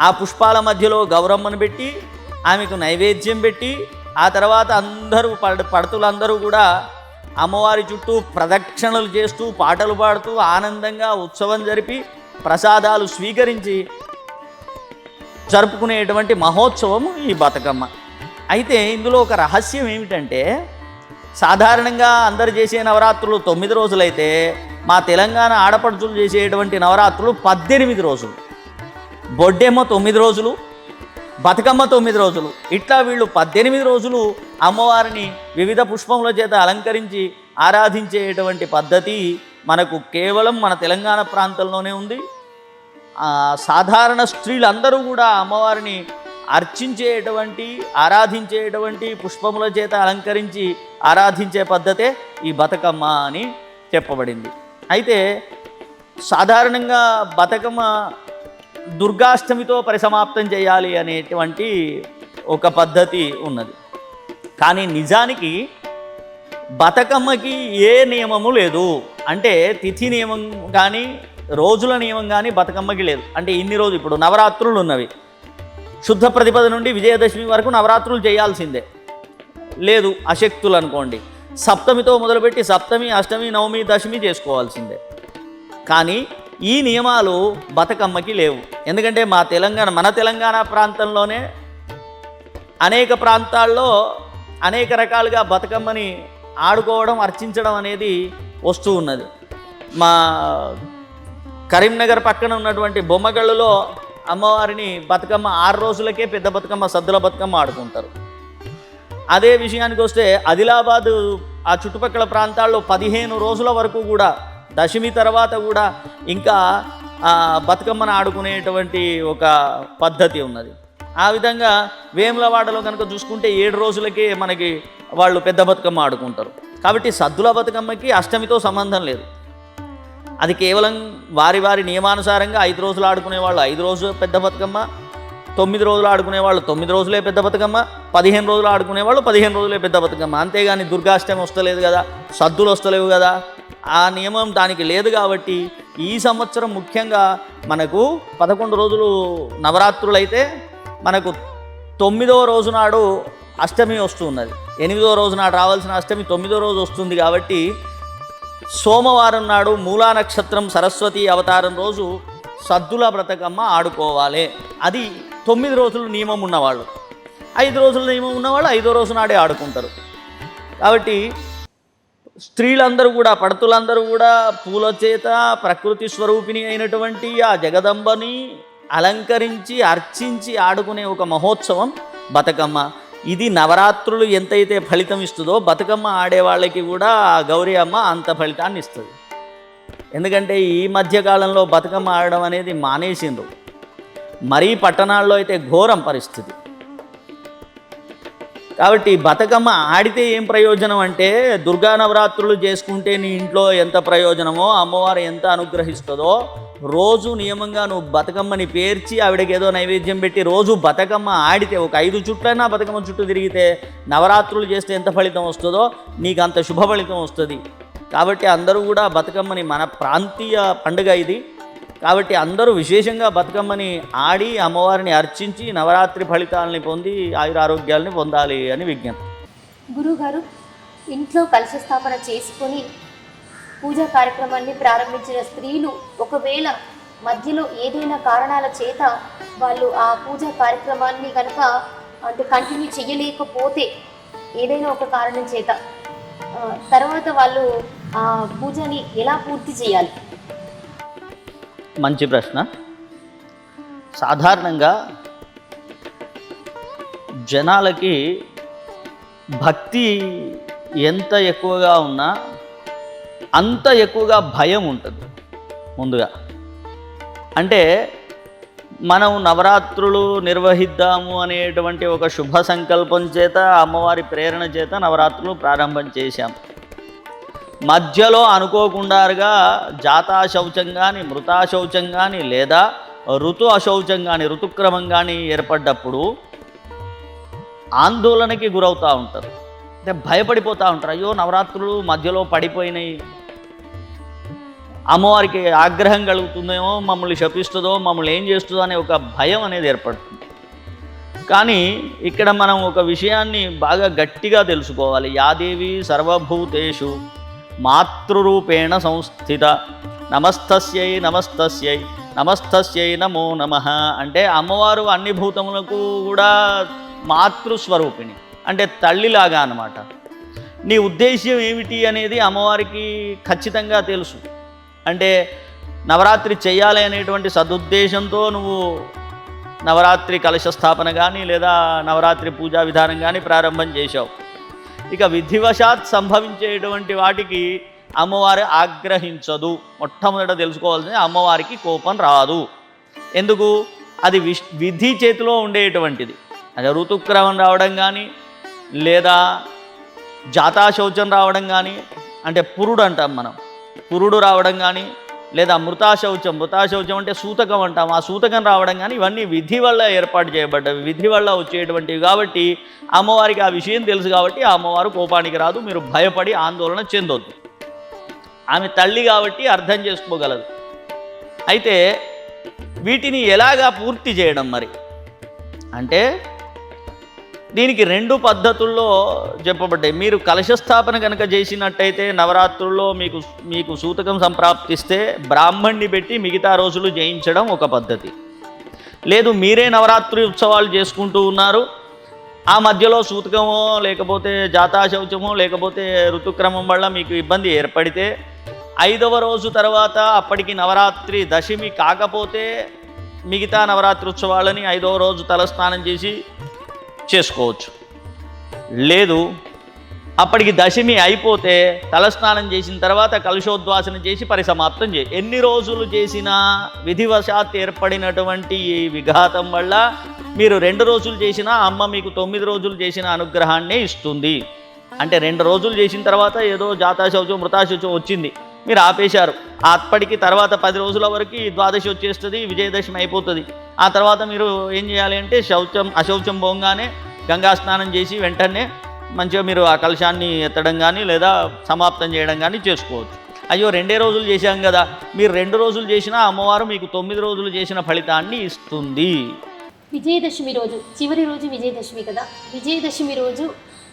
ఆ పుష్పాల మధ్యలో గౌరమ్మను పెట్టి, ఆమెకు నైవేద్యం పెట్టి, ఆ తర్వాత అందరూ పడతులందరూ కూడా అమ్మవారి చుట్టూ ప్రదక్షిణలు చేస్తూ, పాటలు పాడుతూ, ఆనందంగా ఉత్సవం జరిపి, ప్రసాదాలు స్వీకరించి జరుపుకునేటువంటి మహోత్సవము ఈ బతుకమ్మ. అయితే ఇందులో ఒక రహస్యం ఏమిటంటే, సాధారణంగా అందరు చేసే నవరాత్రులు 9 రోజులైతే మా తెలంగాణ ఆడపడుచులు చేసేటువంటి నవరాత్రులు 18 రోజులు. బొడ్డెమ్మ 9 రోజులు, బతుకమ్మ 9 రోజులు. ఇట్లా వీళ్ళు 18 రోజులు అమ్మవారిని వివిధ పుష్పముల చేత అలంకరించి ఆరాధించేటువంటి పద్ధతి మనకు కేవలం మన తెలంగాణ ప్రాంతంలోనే ఉంది. సాధారణ స్త్రీలందరూ కూడా అమ్మవారిని అర్చించేటువంటి, ఆరాధించేటువంటి, పుష్పముల చేత అలంకరించి ఆరాధించే పద్ధతే ఈ బతుకమ్మ అని చెప్పబడింది. అయితే సాధారణంగా బతుకమ్మ దుర్గాష్టమితో పరిసమాప్తం చేయాలి అనేటువంటి ఒక పద్ధతి ఉన్నది. కానీ నిజానికి బతుకమ్మకి ఏ నియమము లేదు. అంటే తిథి నియమం కానీ, రోజుల నియమం కానీ బతుకమ్మకి లేదు. అంటే ఇన్ని రోజులు, ఇప్పుడు నవరాత్రులు ఉన్నవి, శుద్ధ ప్రతిపద నుండి విజయదశమి వరకు నవరాత్రులు చేయాల్సిందే. లేదు అశక్తులు అనుకోండి, సప్తమితో మొదలుపెట్టి సప్తమి, అష్టమి, నవమి, దశమి చేసుకోవాల్సిందే. కానీ ఈ నియమాలు బతుకమ్మకి లేవు. ఎందుకంటే మన తెలంగాణ ప్రాంతంలోనే అనేక ప్రాంతాల్లో అనేక రకాలుగా బతుకమ్మని ఆడుకోవడం, అర్చించడం అనేది వస్తూ ఉన్నది. మా కరీంనగర్ పక్కన ఉన్నటువంటి బొమ్మగళ్ళులో అమ్మవారిని బతుకమ్మ 6 రోజులకే పెద్ద బతుకమ్మ, సద్దుల బతుకమ్మ ఆడుకుంటారు. అదే విషయానికి వస్తే ఆదిలాబాదు ఆ చుట్టుపక్కల ప్రాంతాల్లో 15 రోజుల వరకు కూడా, దశమి తర్వాత కూడా ఇంకా బతుకమ్మను ఆడుకునేటువంటి ఒక పద్ధతి ఉన్నది. ఆ విధంగా వేములవాడలో కనుక చూసుకుంటే 7 రోజులకే మనకి వాళ్ళు పెద్ద బతుకమ్మ ఆడుకుంటారు. కాబట్టి సద్దుల బతుకమ్మకి అష్టమితో సంబంధం లేదు. అది కేవలం వారి వారి నియమానుసారంగా 5 రోజులు ఆడుకునే వాళ్ళు 5 రోజులు పెద్ద బతుకమ్మ, 9 రోజులు ఆడుకునే వాళ్ళు 9 రోజులే పెద్ద బతుకమ్మ, 15 రోజులు ఆడుకునే వాళ్ళు 15 రోజులే పెద్ద బతుకమ్మ. అంతేగాని దుర్గాష్టమి వస్తలేదు కదా, సద్దులు వస్తలేవు కదా, ఆ నియమం దానికి లేదు. కాబట్టి ఈ సంవత్సరం ముఖ్యంగా మనకు 11 రోజులు నవరాత్రులు అయితే మనకు 9వ రోజు నాడు అష్టమి వస్తున్నది. 8వ రోజు నాడు రావాల్సిన అష్టమి 9వ రోజు వస్తుంది. కాబట్టి సోమవారం నాడు మూలా నక్షత్రం సరస్వతి అవతారం రోజు సద్దుల బతుకమ్మ ఆడుకోవాలి. అది 9 రోజులు నియమం ఉన్నవాళ్ళు. 5 రోజుల నియమం ఉన్నవాళ్ళు 5వ రోజు నాడే ఆడుకుంటారు. కాబట్టి స్త్రీలందరూ కూడా, పడతులందరూ కూడా పూల చేత ప్రకృతి స్వరూపిణి అయినటువంటి ఆ జగదంబని అలంకరించి అర్చించి ఆడుకునే ఒక మహోత్సవం బతుకమ్మ. ఇది నవరాత్రులు ఎంతైతే ఫలితం ఇస్తుందో బతుకమ్మ ఆడేవాళ్ళకి కూడా ఆ గౌరీ అమ్మ అంత ఫలితాన్ని ఇస్తుంది. ఎందుకంటే ఈ మధ్యకాలంలో బతుకమ్మ ఆడడం అనేది మానేసిండ్రు. మరీ పట్టణాల్లో అయితే ఘోరం పరిస్థితి. కాబట్టి బతుకమ్మ ఆడితే ఏం ప్రయోజనం అంటే, దుర్గా నవరాత్రులు చేసుకుంటే నీ ఇంట్లో ఎంత ప్రయోజనమో, అమ్మవారు ఎంత అనుగ్రహిస్తుందో, రోజు నియమంగా నువ్వు బతుకమ్మని పేర్చి ఆవిడకి ఏదో నైవేద్యం పెట్టి రోజు బతుకమ్మ ఆడితే, ఒక 5 చుట్లైనా బతుకమ్మ చుట్టూ తిరిగితే, నవరాత్రులు చేస్తే ఎంత ఫలితం వస్తుందో నీకు అంత శుభ ఫలితం వస్తుంది. కాబట్టి అందరూ కూడా బతుకమ్మని, మన ప్రాంతీయ పండుగ ఇది కాబట్టి అందరూ విశేషంగా బతుకమ్మని ఆడి అమ్మవారిని అర్చించి నవరాత్రి ఫలితాలని పొంది ఆయురారోగ్యాలని పొందాలి అని విజ్ఞప్తి. గురువుగారు, ఇంట్లో కలశ స్థాపన చేసుకొని పూజా కార్యక్రమాన్ని ప్రారంభించిన స్త్రీలు ఒకవేళ మధ్యలో ఏదైనా కారణాల చేత వాళ్ళు ఆ పూజా కార్యక్రమాన్ని కనుక కంటిన్యూ చేయలేకపోతే, ఏదైనా ఒక కారణం చేత తర్వాత వాళ్ళు ఆ పూజని ఎలా పూర్తి చేయాలి? మంచి ప్రశ్న. సాధారణంగా జనాలకి భక్తి ఎంత ఎక్కువగా ఉన్నా అంత ఎక్కువగా భయం ఉంటుంది. ముందుగా అంటే మనం నవరాత్రులు నిర్వహిద్దాము అనేటువంటి ఒక శుభ సంకల్పం చేత, అమ్మవారి ప్రేరణ చేత నవరాత్రులు ప్రారంభం చేశాం. మధ్యలో అనుకోకుండాగా జాతా శౌచం కానీ, మృతా శౌచం కానీ, లేదా ఋతు అశౌచం కానీ, ఋతుక్రమం కానీ ఏర్పడ్డప్పుడు ఆందోళనకి గురవుతూ ఉంటారు. అంటే భయపడిపోతూ ఉంటారు. అయ్యో నవరాత్రులు మధ్యలో పడిపోయినాయి, అమ్మవారికి ఆగ్రహం కలుగుతుందేమో, మమ్మల్ని శపిస్తుందో, మమ్మల్ని ఏం చేస్తుందో అనే ఒక భయం అనేది ఏర్పడుతుంది. కానీ ఇక్కడ మనం ఒక విషయాన్ని బాగా గట్టిగా తెలుసుకోవాలి. యాదేవి సర్వభూతేషు మాతృరూపేణ సంస్థిత నమస్తస్యై నమస్తస్యై నమస్తస్యై నమో నమః. అంటే అమ్మవారు అన్ని భూతములకు కూడా మాతృస్వరూపిణి, అంటే తల్లిలాగా అన్నమాట. నీ ఉద్దేశ్యం ఏమిటి అనేది అమ్మవారికి ఖచ్చితంగా తెలుసు. అంటే నవరాత్రి చేయాలి అనేటువంటి సదుద్దేశంతో నువ్వు నవరాత్రి కలశ స్థాపన కానీ, లేదా నవరాత్రి పూజా విధానం కానీ ప్రారంభం చేశావు. ఇక విధివశాత్ సంభవించేటువంటి వాటికి అమ్మవారు ఆగ్రహించదు. మొట్టమొదట తెలుసుకోవాల్సింది, అమ్మవారికి కోపం రాదు. ఎందుకు? అది విధి చేతిలో ఉండేటువంటిది. అది ఋతుక్రమం రావడం కానీ, లేదా జాతాశౌచం రావడం కానీ, అంటే పురుడు అంటాం మనం, పురుడు రావడం కానీ, లేదా మృతాశౌచం అంటే సూతకం అంటాం, ఆ సూతకం రావడం కానీ, ఇవన్నీ విధి వల్ల ఏర్పాటు చేయబడ్డవి, విధి వల్ల వచ్చేటువంటివి. కాబట్టి అమ్మవారికి ఆ విషయం తెలుసు. కాబట్టి ఆ అమ్మవారు కోపానికి రాదు. మీరు భయపడి ఆందోళన చెందొద్దు. ఆమె తల్లి కాబట్టి అర్థం చేసుకోగలదు. అయితే వీటిని ఎలాగా పూర్తి చేయడం మరి అంటే, దీనికి 2 పద్ధతుల్లో చెప్పబడ్డాయి. మీరు కలశస్థాపన కనుక చేసినట్టయితే నవరాత్రుల్లో మీకు సూతకం సంప్రాప్తిస్తే బ్రాహ్మణ్ణి పెట్టి మిగతా రోజులు చేయించడం ఒక పద్ధతి. లేదు మీరే నవరాత్రి ఉత్సవాలు చేసుకుంటూ ఉన్నారు, ఆ మధ్యలో సూతకమో లేకపోతే జాతాశౌచమో లేకపోతే ఋతుక్రమం వల్ల మీకు ఇబ్బంది ఏర్పడితే 5వ రోజు తర్వాత అప్పటికి నవరాత్రి దశమి కాకపోతే మిగతా నవరాత్రి ఉత్సవాలని 5వ రోజు తలస్నానం చేసి చేసుకోవచ్చు. లేదు అప్పటికి దశమి అయిపోతే తలస్నానం చేసిన తర్వాత కలుషోద్వాసన చేసి పరిసమాప్తం ఎన్ని రోజులు చేసినా విధివశాత్ ఏర్పడినటువంటి ఈ విఘాతం వల్ల మీరు 2 రోజులు చేసినా అమ్మ మీకు 9 రోజులు చేసిన అనుగ్రహాన్నే ఇస్తుంది. అంటే 2 రోజులు చేసిన తర్వాత ఏదో జాతాశౌచం మృతాశౌచం వచ్చింది, మీరు ఆపేశారు, అప్పటికి తర్వాత 10 రోజుల వరకు ద్వాదశి వచ్చేస్తుంది, విజయదశమి అయిపోతుంది. ఆ తర్వాత మీరు ఏం చేయాలి అంటే అశౌచం పోగానే గంగా స్నానం చేసి వెంటనే మంచిగా మీరు ఆ కలశాన్ని ఎత్తడం కానీ లేదా సమాప్తం చేయడం కానీ చేసుకోవచ్చు. అయ్యో 2 రోజులు చేశాం కదా, మీరు 2 రోజులు చేసినా అమ్మవారు మీకు 9 రోజులు చేసిన ఫలితాన్ని ఇస్తుంది. విజయదశమి రోజు చివరి రోజు విజయదశమి కదా, విజయదశమి రోజు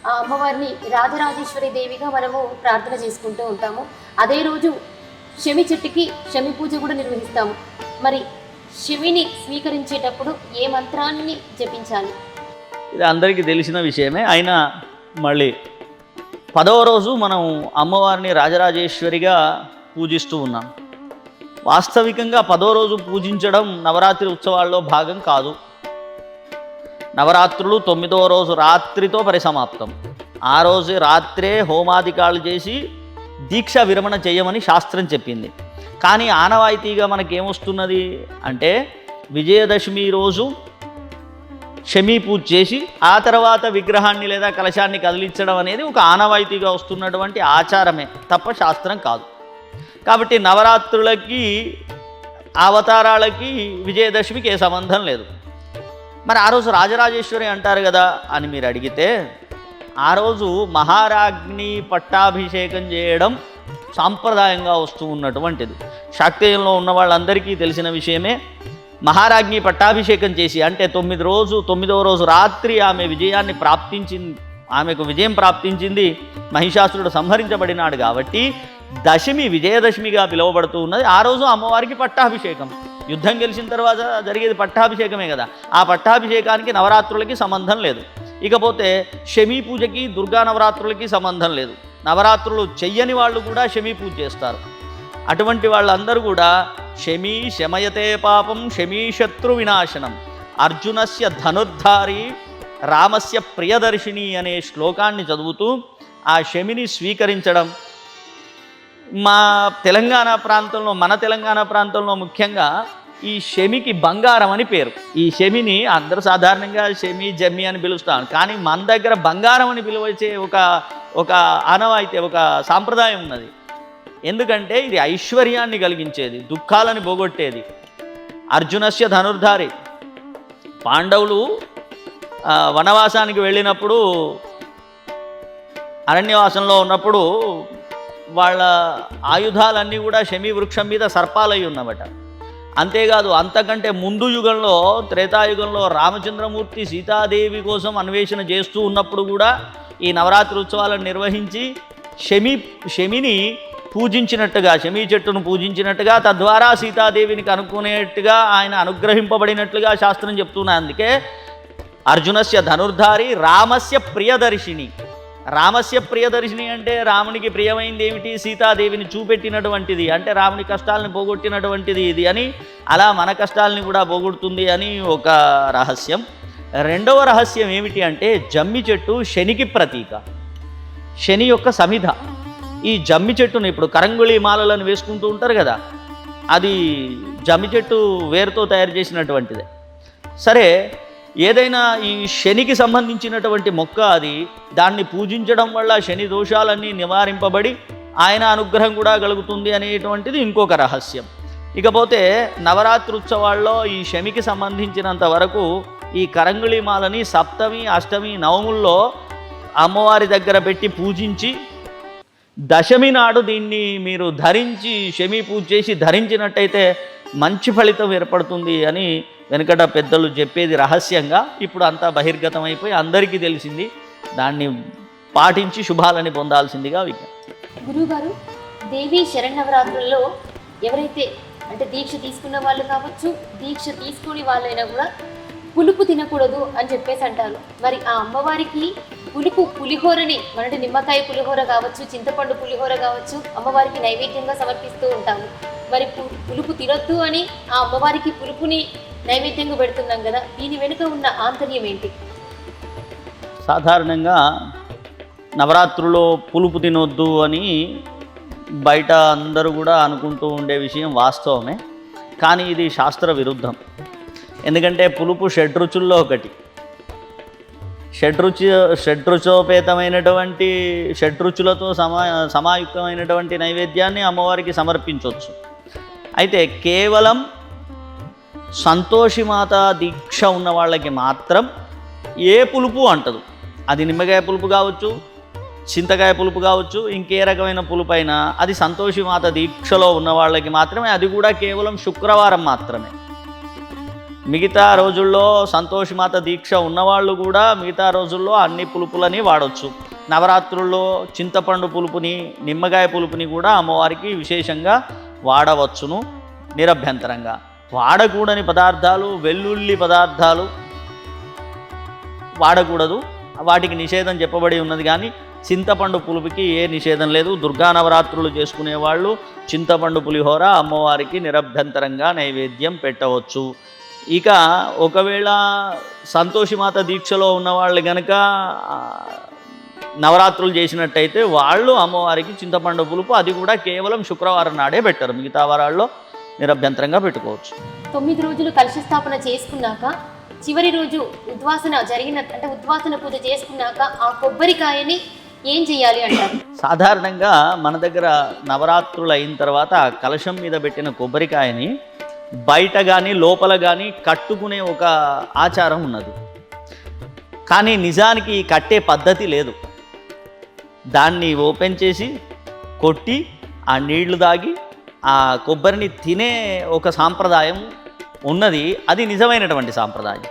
ఆ అమ్మవారిని రాజరాజేశ్వరి దేవిగా మనము ప్రార్థన చేసుకుంటూ ఉంటాము. అదే రోజు శమి చెట్టుకి శమి పూజ కూడా నిర్వహిస్తాము. మరి శమిని స్వీకరించేటప్పుడు ఏ మంత్రాన్ని జపించాలి? ఇది అందరికీ తెలిసిన విషయమే. అయినా మళ్ళీ 10వ రోజు మనం అమ్మవారిని రాజరాజేశ్వరిగా పూజిస్తూ ఉన్నాం. వాస్తవికంగా 10వ రోజు పూజించడం నవరాత్రి ఉత్సవాల్లో భాగం కాదు. నవరాత్రులు 9వ రోజు రాత్రితో పరిసమాప్తం. ఆ రోజు రాత్రే హోమాధికాలు చేసి దీక్ష విరమణ చేయమని శాస్త్రం చెప్పింది. కానీ ఆనవాయితీగా మనకేమొస్తున్నది అంటే విజయదశమి రోజు శమీ పూజ చేసి ఆ తర్వాత విగ్రహాన్ని లేదా కలశాన్ని కదిలించడం అనేది ఒక ఆనవాయితీగా వస్తున్నటువంటి ఆచారమే తప్ప శాస్త్రం కాదు. కాబట్టి నవరాత్రులకి అవతారాలకి విజయదశమికి ఏ సంబంధం లేదు. మరి ఆ రోజు రాజరాజేశ్వరి అంటారు కదా అని మీరు అడిగితే, ఆ రోజు మహారాజ్ఞి పట్టాభిషేకం చేయడం సాంప్రదాయంగా వస్తూ ఉన్నటువంటిది. శాక్తేయంలో ఉన్న వాళ్ళందరికీ తెలిసిన విషయమే. మహారాజ్ఞి పట్టాభిషేకం చేసి అంటే 9వ రోజు రాత్రి ఆమెకు విజయం ప్రాప్తించింది, మహిషాసురుడు సంహరించబడినాడు. కాబట్టి దశమి విజయదశమిగా పిలువబడుతూ ఉన్నది. ఆ రోజు అమ్మవారికి పట్టాభిషేకం, యుద్ధం గెలిచిన తర్వాత జరిగేది పట్టాభిషేకమే కదా. ఆ పట్టాభిషేకానికి నవరాత్రులకి సంబంధం లేదు. ఇకపోతే శమీ పూజకి దుర్గా నవరాత్రులకి సంబంధం లేదు. నవరాత్రులు చెయ్యని వాళ్ళు కూడా శమీ పూజ చేస్తారు. అటువంటి వాళ్ళందరూ కూడా శమీ శమయతే పాపం శమీ శత్రు వినాశనం అర్జునస్య ధనుర్ధారి రామస్య ప్రియదర్శిని అనే శ్లోకాన్ని చదువుతూ ఆ శమిని స్వీకరించడం. మన తెలంగాణ ప్రాంతంలో ముఖ్యంగా ఈ శమికి బంగారం అని పేరు. ఈ శమిని అందరూ సాధారణంగా శమి జమ్మి అని పిలుస్తాను, కానీ మన దగ్గర బంగారం అని పిలువచ్చే ఒక ఆనవాయితీ, ఒక సాంప్రదాయం ఉన్నది. ఎందుకంటే ఇది ఐశ్వర్యాన్ని కలిగించేది, దుఃఖాలను పోగొట్టేది. అర్జునస్య ధనుర్ధారి, పాండవులు వనవాసానికి వెళ్ళినప్పుడు అరణ్యవాసంలో ఉన్నప్పుడు వాళ్ళ ఆయుధాలన్నీ కూడా శమీ వృక్షం మీద సర్పాలై ఉన్నవట. అంతేకాదు అంతకంటే ముందు యుగంలో త్రేతాయుగంలో రామచంద్రమూర్తి సీతాదేవి కోసం అన్వేషణ చేస్తూ ఉన్నప్పుడు కూడా ఈ నవరాత్రి ఉత్సవాలను నిర్వహించి శమిని పూజించినట్టుగా, శమీ చెట్టును పూజించినట్టుగా, తద్వారా సీతాదేవిని కనుక్కునేట్టుగా ఆయన అనుగ్రహింపబడినట్లుగా శాస్త్రం చెప్తున్నా. అందుకే అర్జునస్య ధనుర్ధారి రామస్య ప్రియదర్శిని. రామస్య ప్రియదర్శిని అంటే రామునికి ప్రియమైంది ఏమిటి? సీతాదేవిని చూపెట్టినటువంటిది, అంటే రాముని కష్టాలను పోగొట్టినటువంటిది ఇది అని. అలా మన కష్టాలని కూడా పోగొడుతుంది అని ఒక రహస్యం. రెండవ రహస్యం ఏమిటి అంటే జమ్మి చెట్టు శనికి ప్రతీక, శని యొక్క సమిధ. ఈ జమ్మి చెట్టును ఇప్పుడు కరంగుళి మాలలను వేసుకుంటూ ఉంటారు కదా, అది జమ్మి చెట్టు వేరుతో తయారు చేసినటువంటిదే. సరే, ఏదైనా ఈ శనికి సంబంధించినటువంటి మొక్క అది, దాన్ని పూజించడం వల్ల శని దోషాలన్నీ నివారింపబడి ఆయన అనుగ్రహం కూడా కలుగుతుంది అనేటువంటిది ఇంకొక రహస్యం. ఇకపోతే నవరాత్రి ఉత్సవాల్లో ఈ శమికి సంబంధించినంత వరకు ఈ కరంగుళి మాలని సప్తమి, అష్టమి, నవముల్లో అమ్మవారి దగ్గర పెట్టి పూజించి దశమి నాడు దీన్ని మీరు ధరించి శమీ పూజ చేసి ధరించినట్టయితే మంచి ఫలితం ఏర్పడుతుంది అని వెనకట పెద్దలు చెప్పేది రహస్యంగా. ఇప్పుడు అంతా బహిర్గతం అయిపోయి అందరికీ తెలిసింది. దాన్ని పాటించి శుభాలని పొందాల్సిందిగా విజ్ఞప్తి. గురువుగారు, దేవి శరన్నవరాత్రుల్లో ఎవరైతే అంటే దీక్ష తీసుకున్న వాళ్ళు కావచ్చు, దీక్ష తీసుకుని వాళ్ళైనా కూడా పులుపు తినకూడదు అని చెప్పేసి అంటారు. మరి ఆ అమ్మవారికి పులిహోరని అంటే నిమ్మకాయ పులిహోర కావచ్చు, చింతపండు పులిహోర కావచ్చు అమ్మవారికి నైవేద్యంగా సమర్పిస్తూ ఉంటాము. మరి పులుపు తినొద్దు అని ఆ అమ్మవారికి పులుపుని నైవేద్యంగా పెడుతున్నాం కదా, దీని వెనుక ఉన్న ఆంతర్యం ఏంటి? సాధారణంగా నవరాత్రుల్లో పులుపు తినొద్దు అని బయట అందరూ కూడా అనుకుంటూ ఉండే విషయం వాస్తవమే. కానీ ఇది శాస్త్ర విరుద్ధం. ఎందుకంటే పులుపు షడ్రుచుల్లో ఒకటి. షడ్రుచోపేతమైనటువంటి షడ్రుచులతో సమాయుక్తమైనటువంటి నైవేద్యాన్ని అమ్మవారికి సమర్పించవచ్చు. అయితే కేవలం సంతోషిమాత దీక్ష ఉన్న వాళ్ళకి మాత్రం ఏ పులుపు అంటదు. అది నిమ్మకాయ పులుపు కావచ్చు, చింతకాయ పులుపు కావచ్చు, ఇంకే రకమైన పులుపు అయినా అది సంతోషిమాత దీక్షలో ఉన్న వాళ్ళకి మాత్రమే. అది కూడా కేవలం శుక్రవారం మాత్రమే. మిగతా రోజుల్లో సంతోషిమాత దీక్ష ఉన్నవాళ్ళు కూడా మిగతా రోజుల్లో అన్ని పులుపులని వాడవచ్చు. నవరాత్రుల్లో చింతపండు పులుపుని, నిమ్మకాయ పులుపుని కూడా అమ్మవారికి విశేషంగా వాడవచ్చును నిరభ్యంతరంగా. వాడకూడని పదార్థాలు, వెల్లుల్లి పదార్థాలు వాడకూడదు. వాటికి నిషేధం చెప్పబడి ఉన్నది. కానీ చింతపండు పులుపుకి ఏ నిషేధం లేదు. దుర్గా నవరాత్రులు చేసుకునేవాళ్ళు చింతపండు పులిహోర అమ్మవారికి నిరభ్యంతరంగా నైవేద్యం పెట్టవచ్చు. ఇక ఒకవేళ సంతోషిమాత దీక్షలో ఉన్నవాళ్ళు కనుక నవరాత్రులు చేసినట్టయితే వాళ్ళు అమ్మవారికి చింతపండు పులుపు, అది కూడా కేవలం శుక్రవారం నాడే పెట్టరు. మిగతా వారాల్లో నిరభ్యంతరంగా పెట్టుకోవచ్చు. 9 రోజులు కలశ స్థాపన చేసుకున్నాక చివరి రోజు ఉద్వాసన పూజ చేసుకున్నాక ఆ కొబ్బరికాయని ఏం చేయాలి అంటారు? సాధారణంగా మన దగ్గర నవరాత్రులు అయిన తర్వాత కలశం మీద పెట్టిన కొబ్బరికాయని బయట కానీ లోపల కానీ కట్టుకునే ఒక ఆచారం ఉన్నది. కానీ నిజానికి కట్టే పద్ధతి లేదు. దాన్ని ఓపెన్ చేసి కొట్టి ఆ నీళ్లు తాగి ఆ కొబ్బరిని తినే ఒక సాంప్రదాయం ఉన్నది. అది నిజమైనటువంటి సాంప్రదాయం.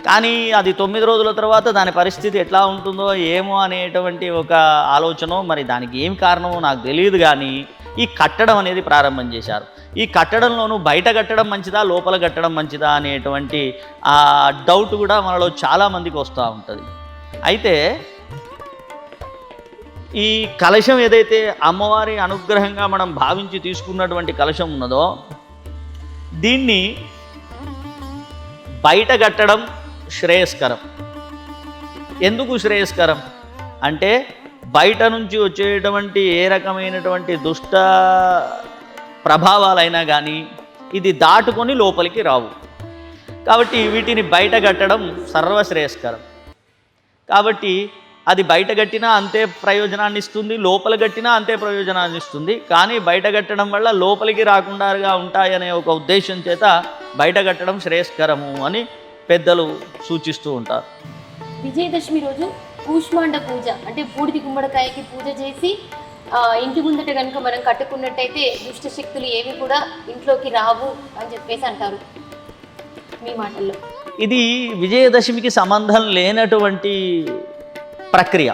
కానీ అది 9 రోజుల తర్వాత దాని పరిస్థితి ఎట్లా ఉంటుందో ఏమో అనేటువంటి ఒక ఆలోచన, మరి దానికి ఏం కారణమో నాకు తెలియదు. కానీ ఈ కట్టడం అనేది ప్రారంభం చేశారు. ఈ కట్టడంలోనూ బయట కట్టడం మంచిదా, లోపల కట్టడం మంచిదా అనేటువంటి ఆ డౌట్ కూడా మనలో చాలామందికి వస్తూ ఉంటుంది. అయితే ఈ కలశం ఏదైతే అమ్మవారి అనుగ్రహంగా మనం భావించి తీసుకున్నటువంటి కలశం ఉన్నదో, దీన్ని బయట కట్టడం శ్రేయస్కరం. ఎందుకు శ్రేయస్కరం అంటే బయట నుంచి వచ్చేటువంటి ఏ రకమైనటువంటి దుష్ట ప్రభావాలైనా కానీ ఇది దాటుకొని లోపలికి రావు. కాబట్టి వీటిని బయట కట్టడం సర్వశ్రేయస్కరం. కాబట్టి అది బయట కట్టినా అంతే ప్రయోజనాన్ని ఇస్తుంది, లోపల కట్టినా అంతే ప్రయోజనాన్ని ఇస్తుంది. కానీ బయట కట్టడం వల్ల లోపలికి రాకుండా ఉంటాయనే ఒక ఉద్దేశం చేత బయట కట్టడం శ్రేయస్కరము అని పెద్దలు సూచిస్తూ ఉంటారు. విజయదశమి రోజు కూష్మాండ పూజ అంటే బూడిది గుమ్మడికాయకి పూజ చేసి ఇంటి ముందట కనుక మనం కట్టుకున్నట్టయితే దుష్ట శక్తులు ఏవి కూడా ఇంట్లోకి రావు అని చెప్పేసి అంటారు మీ మాటల్లో. ఇది విజయదశమికి సంబంధం లేనటువంటి ప్రక్రియ.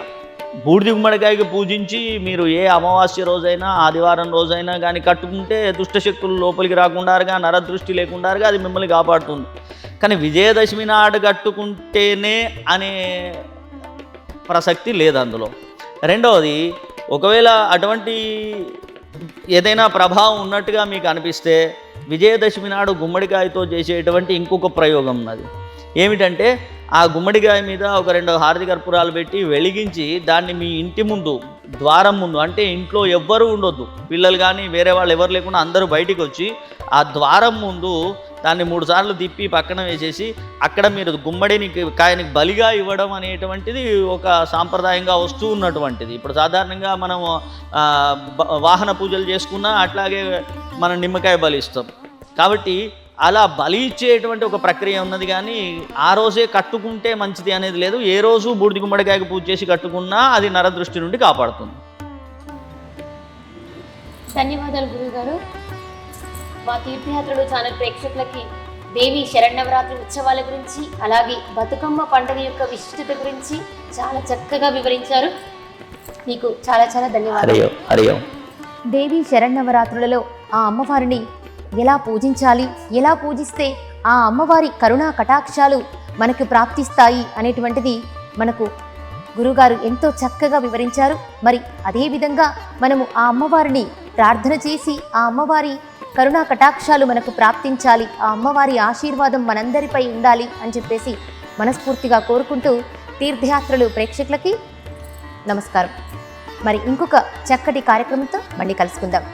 బూడిది గుమ్మడికాయకి పూజించి మీరు ఏ అమావాస్య రోజైనా ఆదివారం రోజైనా కానీ కట్టుకుంటే దుష్టశక్తులు లోపలికి రాకుండారుగా, నరదృష్టి లేకుండారుగా అది మిమ్మల్ని కాపాడుతుంది. కానీ విజయదశమి నాడు కట్టుకుంటేనే అనే ప్రసక్తి లేదు అందులో. రెండవది, ఒకవేళ అటువంటి ఏదైనా ప్రభావం ఉన్నట్టుగా మీకు అనిపిస్తే విజయదశమి నాడు గుమ్మడికాయతో చేసేటువంటి ఇంకొక ప్రయోగం ఉన్నది. ఏమిటంటే ఆ గుమ్మడికాయ మీద ఒక 2 హారతి కర్పూరాలు పెట్టి వెలిగించి దాన్ని మీ ఇంటి ముందు, ద్వారం ముందు, అంటే ఇంట్లో ఎవ్వరూ ఉండొద్దు, పిల్లలు కానీ వేరే వాళ్ళు ఎవరు లేకుండా అందరూ బయటికి వచ్చి ఆ ద్వారం ముందు దాన్ని 3 సార్లు తిప్పి పక్కన వేసేసి అక్కడ మీరు కాయని బలిగా ఇవ్వడం అనేటువంటిది ఒక సాంప్రదాయంగా వస్తూ ఉన్నటువంటిది. ఇప్పుడు సాధారణంగా మనం వాహన పూజలు చేసుకున్నా అట్లాగే మనం నిమ్మకాయ బలి ఇస్తాం. కాబట్టి అలా బలి ఇచ్చేటువంటి ఒక ప్రక్రియ ఉన్నది. కానీ ఆ రోజే కట్టుకుంటే మంచిది అనేది లేదు. ఏ రోజు బూడిద గుమ్మడికాయకు పూజ చేసి కట్టుకున్నా అది నరదృష్టి నుండి కాపాడుతుంది. ధన్యవాదాలు గురువుగారు. మా తీర్థయాత్రలు ఛానల్ ప్రేక్షకులకి దేవి శరన్నవరాత్రి ఉత్సవాల గురించి, అలాగే బతుకమ్మ పండుగ యొక్క విశిష్టత గురించి చాలా చక్కగా వివరించారు. మీకు చాలా చాలా ధన్యవాదాలు. హరి ఓం. దేవి శరన్నవరాత్రులలో ఆ అమ్మవారిని ఎలా పూజించాలి, ఎలా పూజిస్తే ఆ అమ్మవారి కరుణా కటాక్షాలు మనకు ప్రాప్తిస్తాయి అనేటువంటిది మనకు గురుగారు ఎంతో చక్కగా వివరించారు. మరి అదేవిధంగా మనము ఆ అమ్మవారిని ప్రార్థన చేసి ఆ అమ్మవారి కరుణా కటాక్షాలు మనకు ప్రాప్తించాలి, ఆ అమ్మవారి ఆశీర్వాదం మనందరిపై ఉండాలి అని చెప్పేసి మనస్ఫూర్తిగా కోరుకుంటూ తీర్థయాత్రలు ప్రేక్షకులకి నమస్కారం. మరి ఇంకొక చక్కటి కార్యక్రమంతో మళ్ళీ కలుసుకుందాం.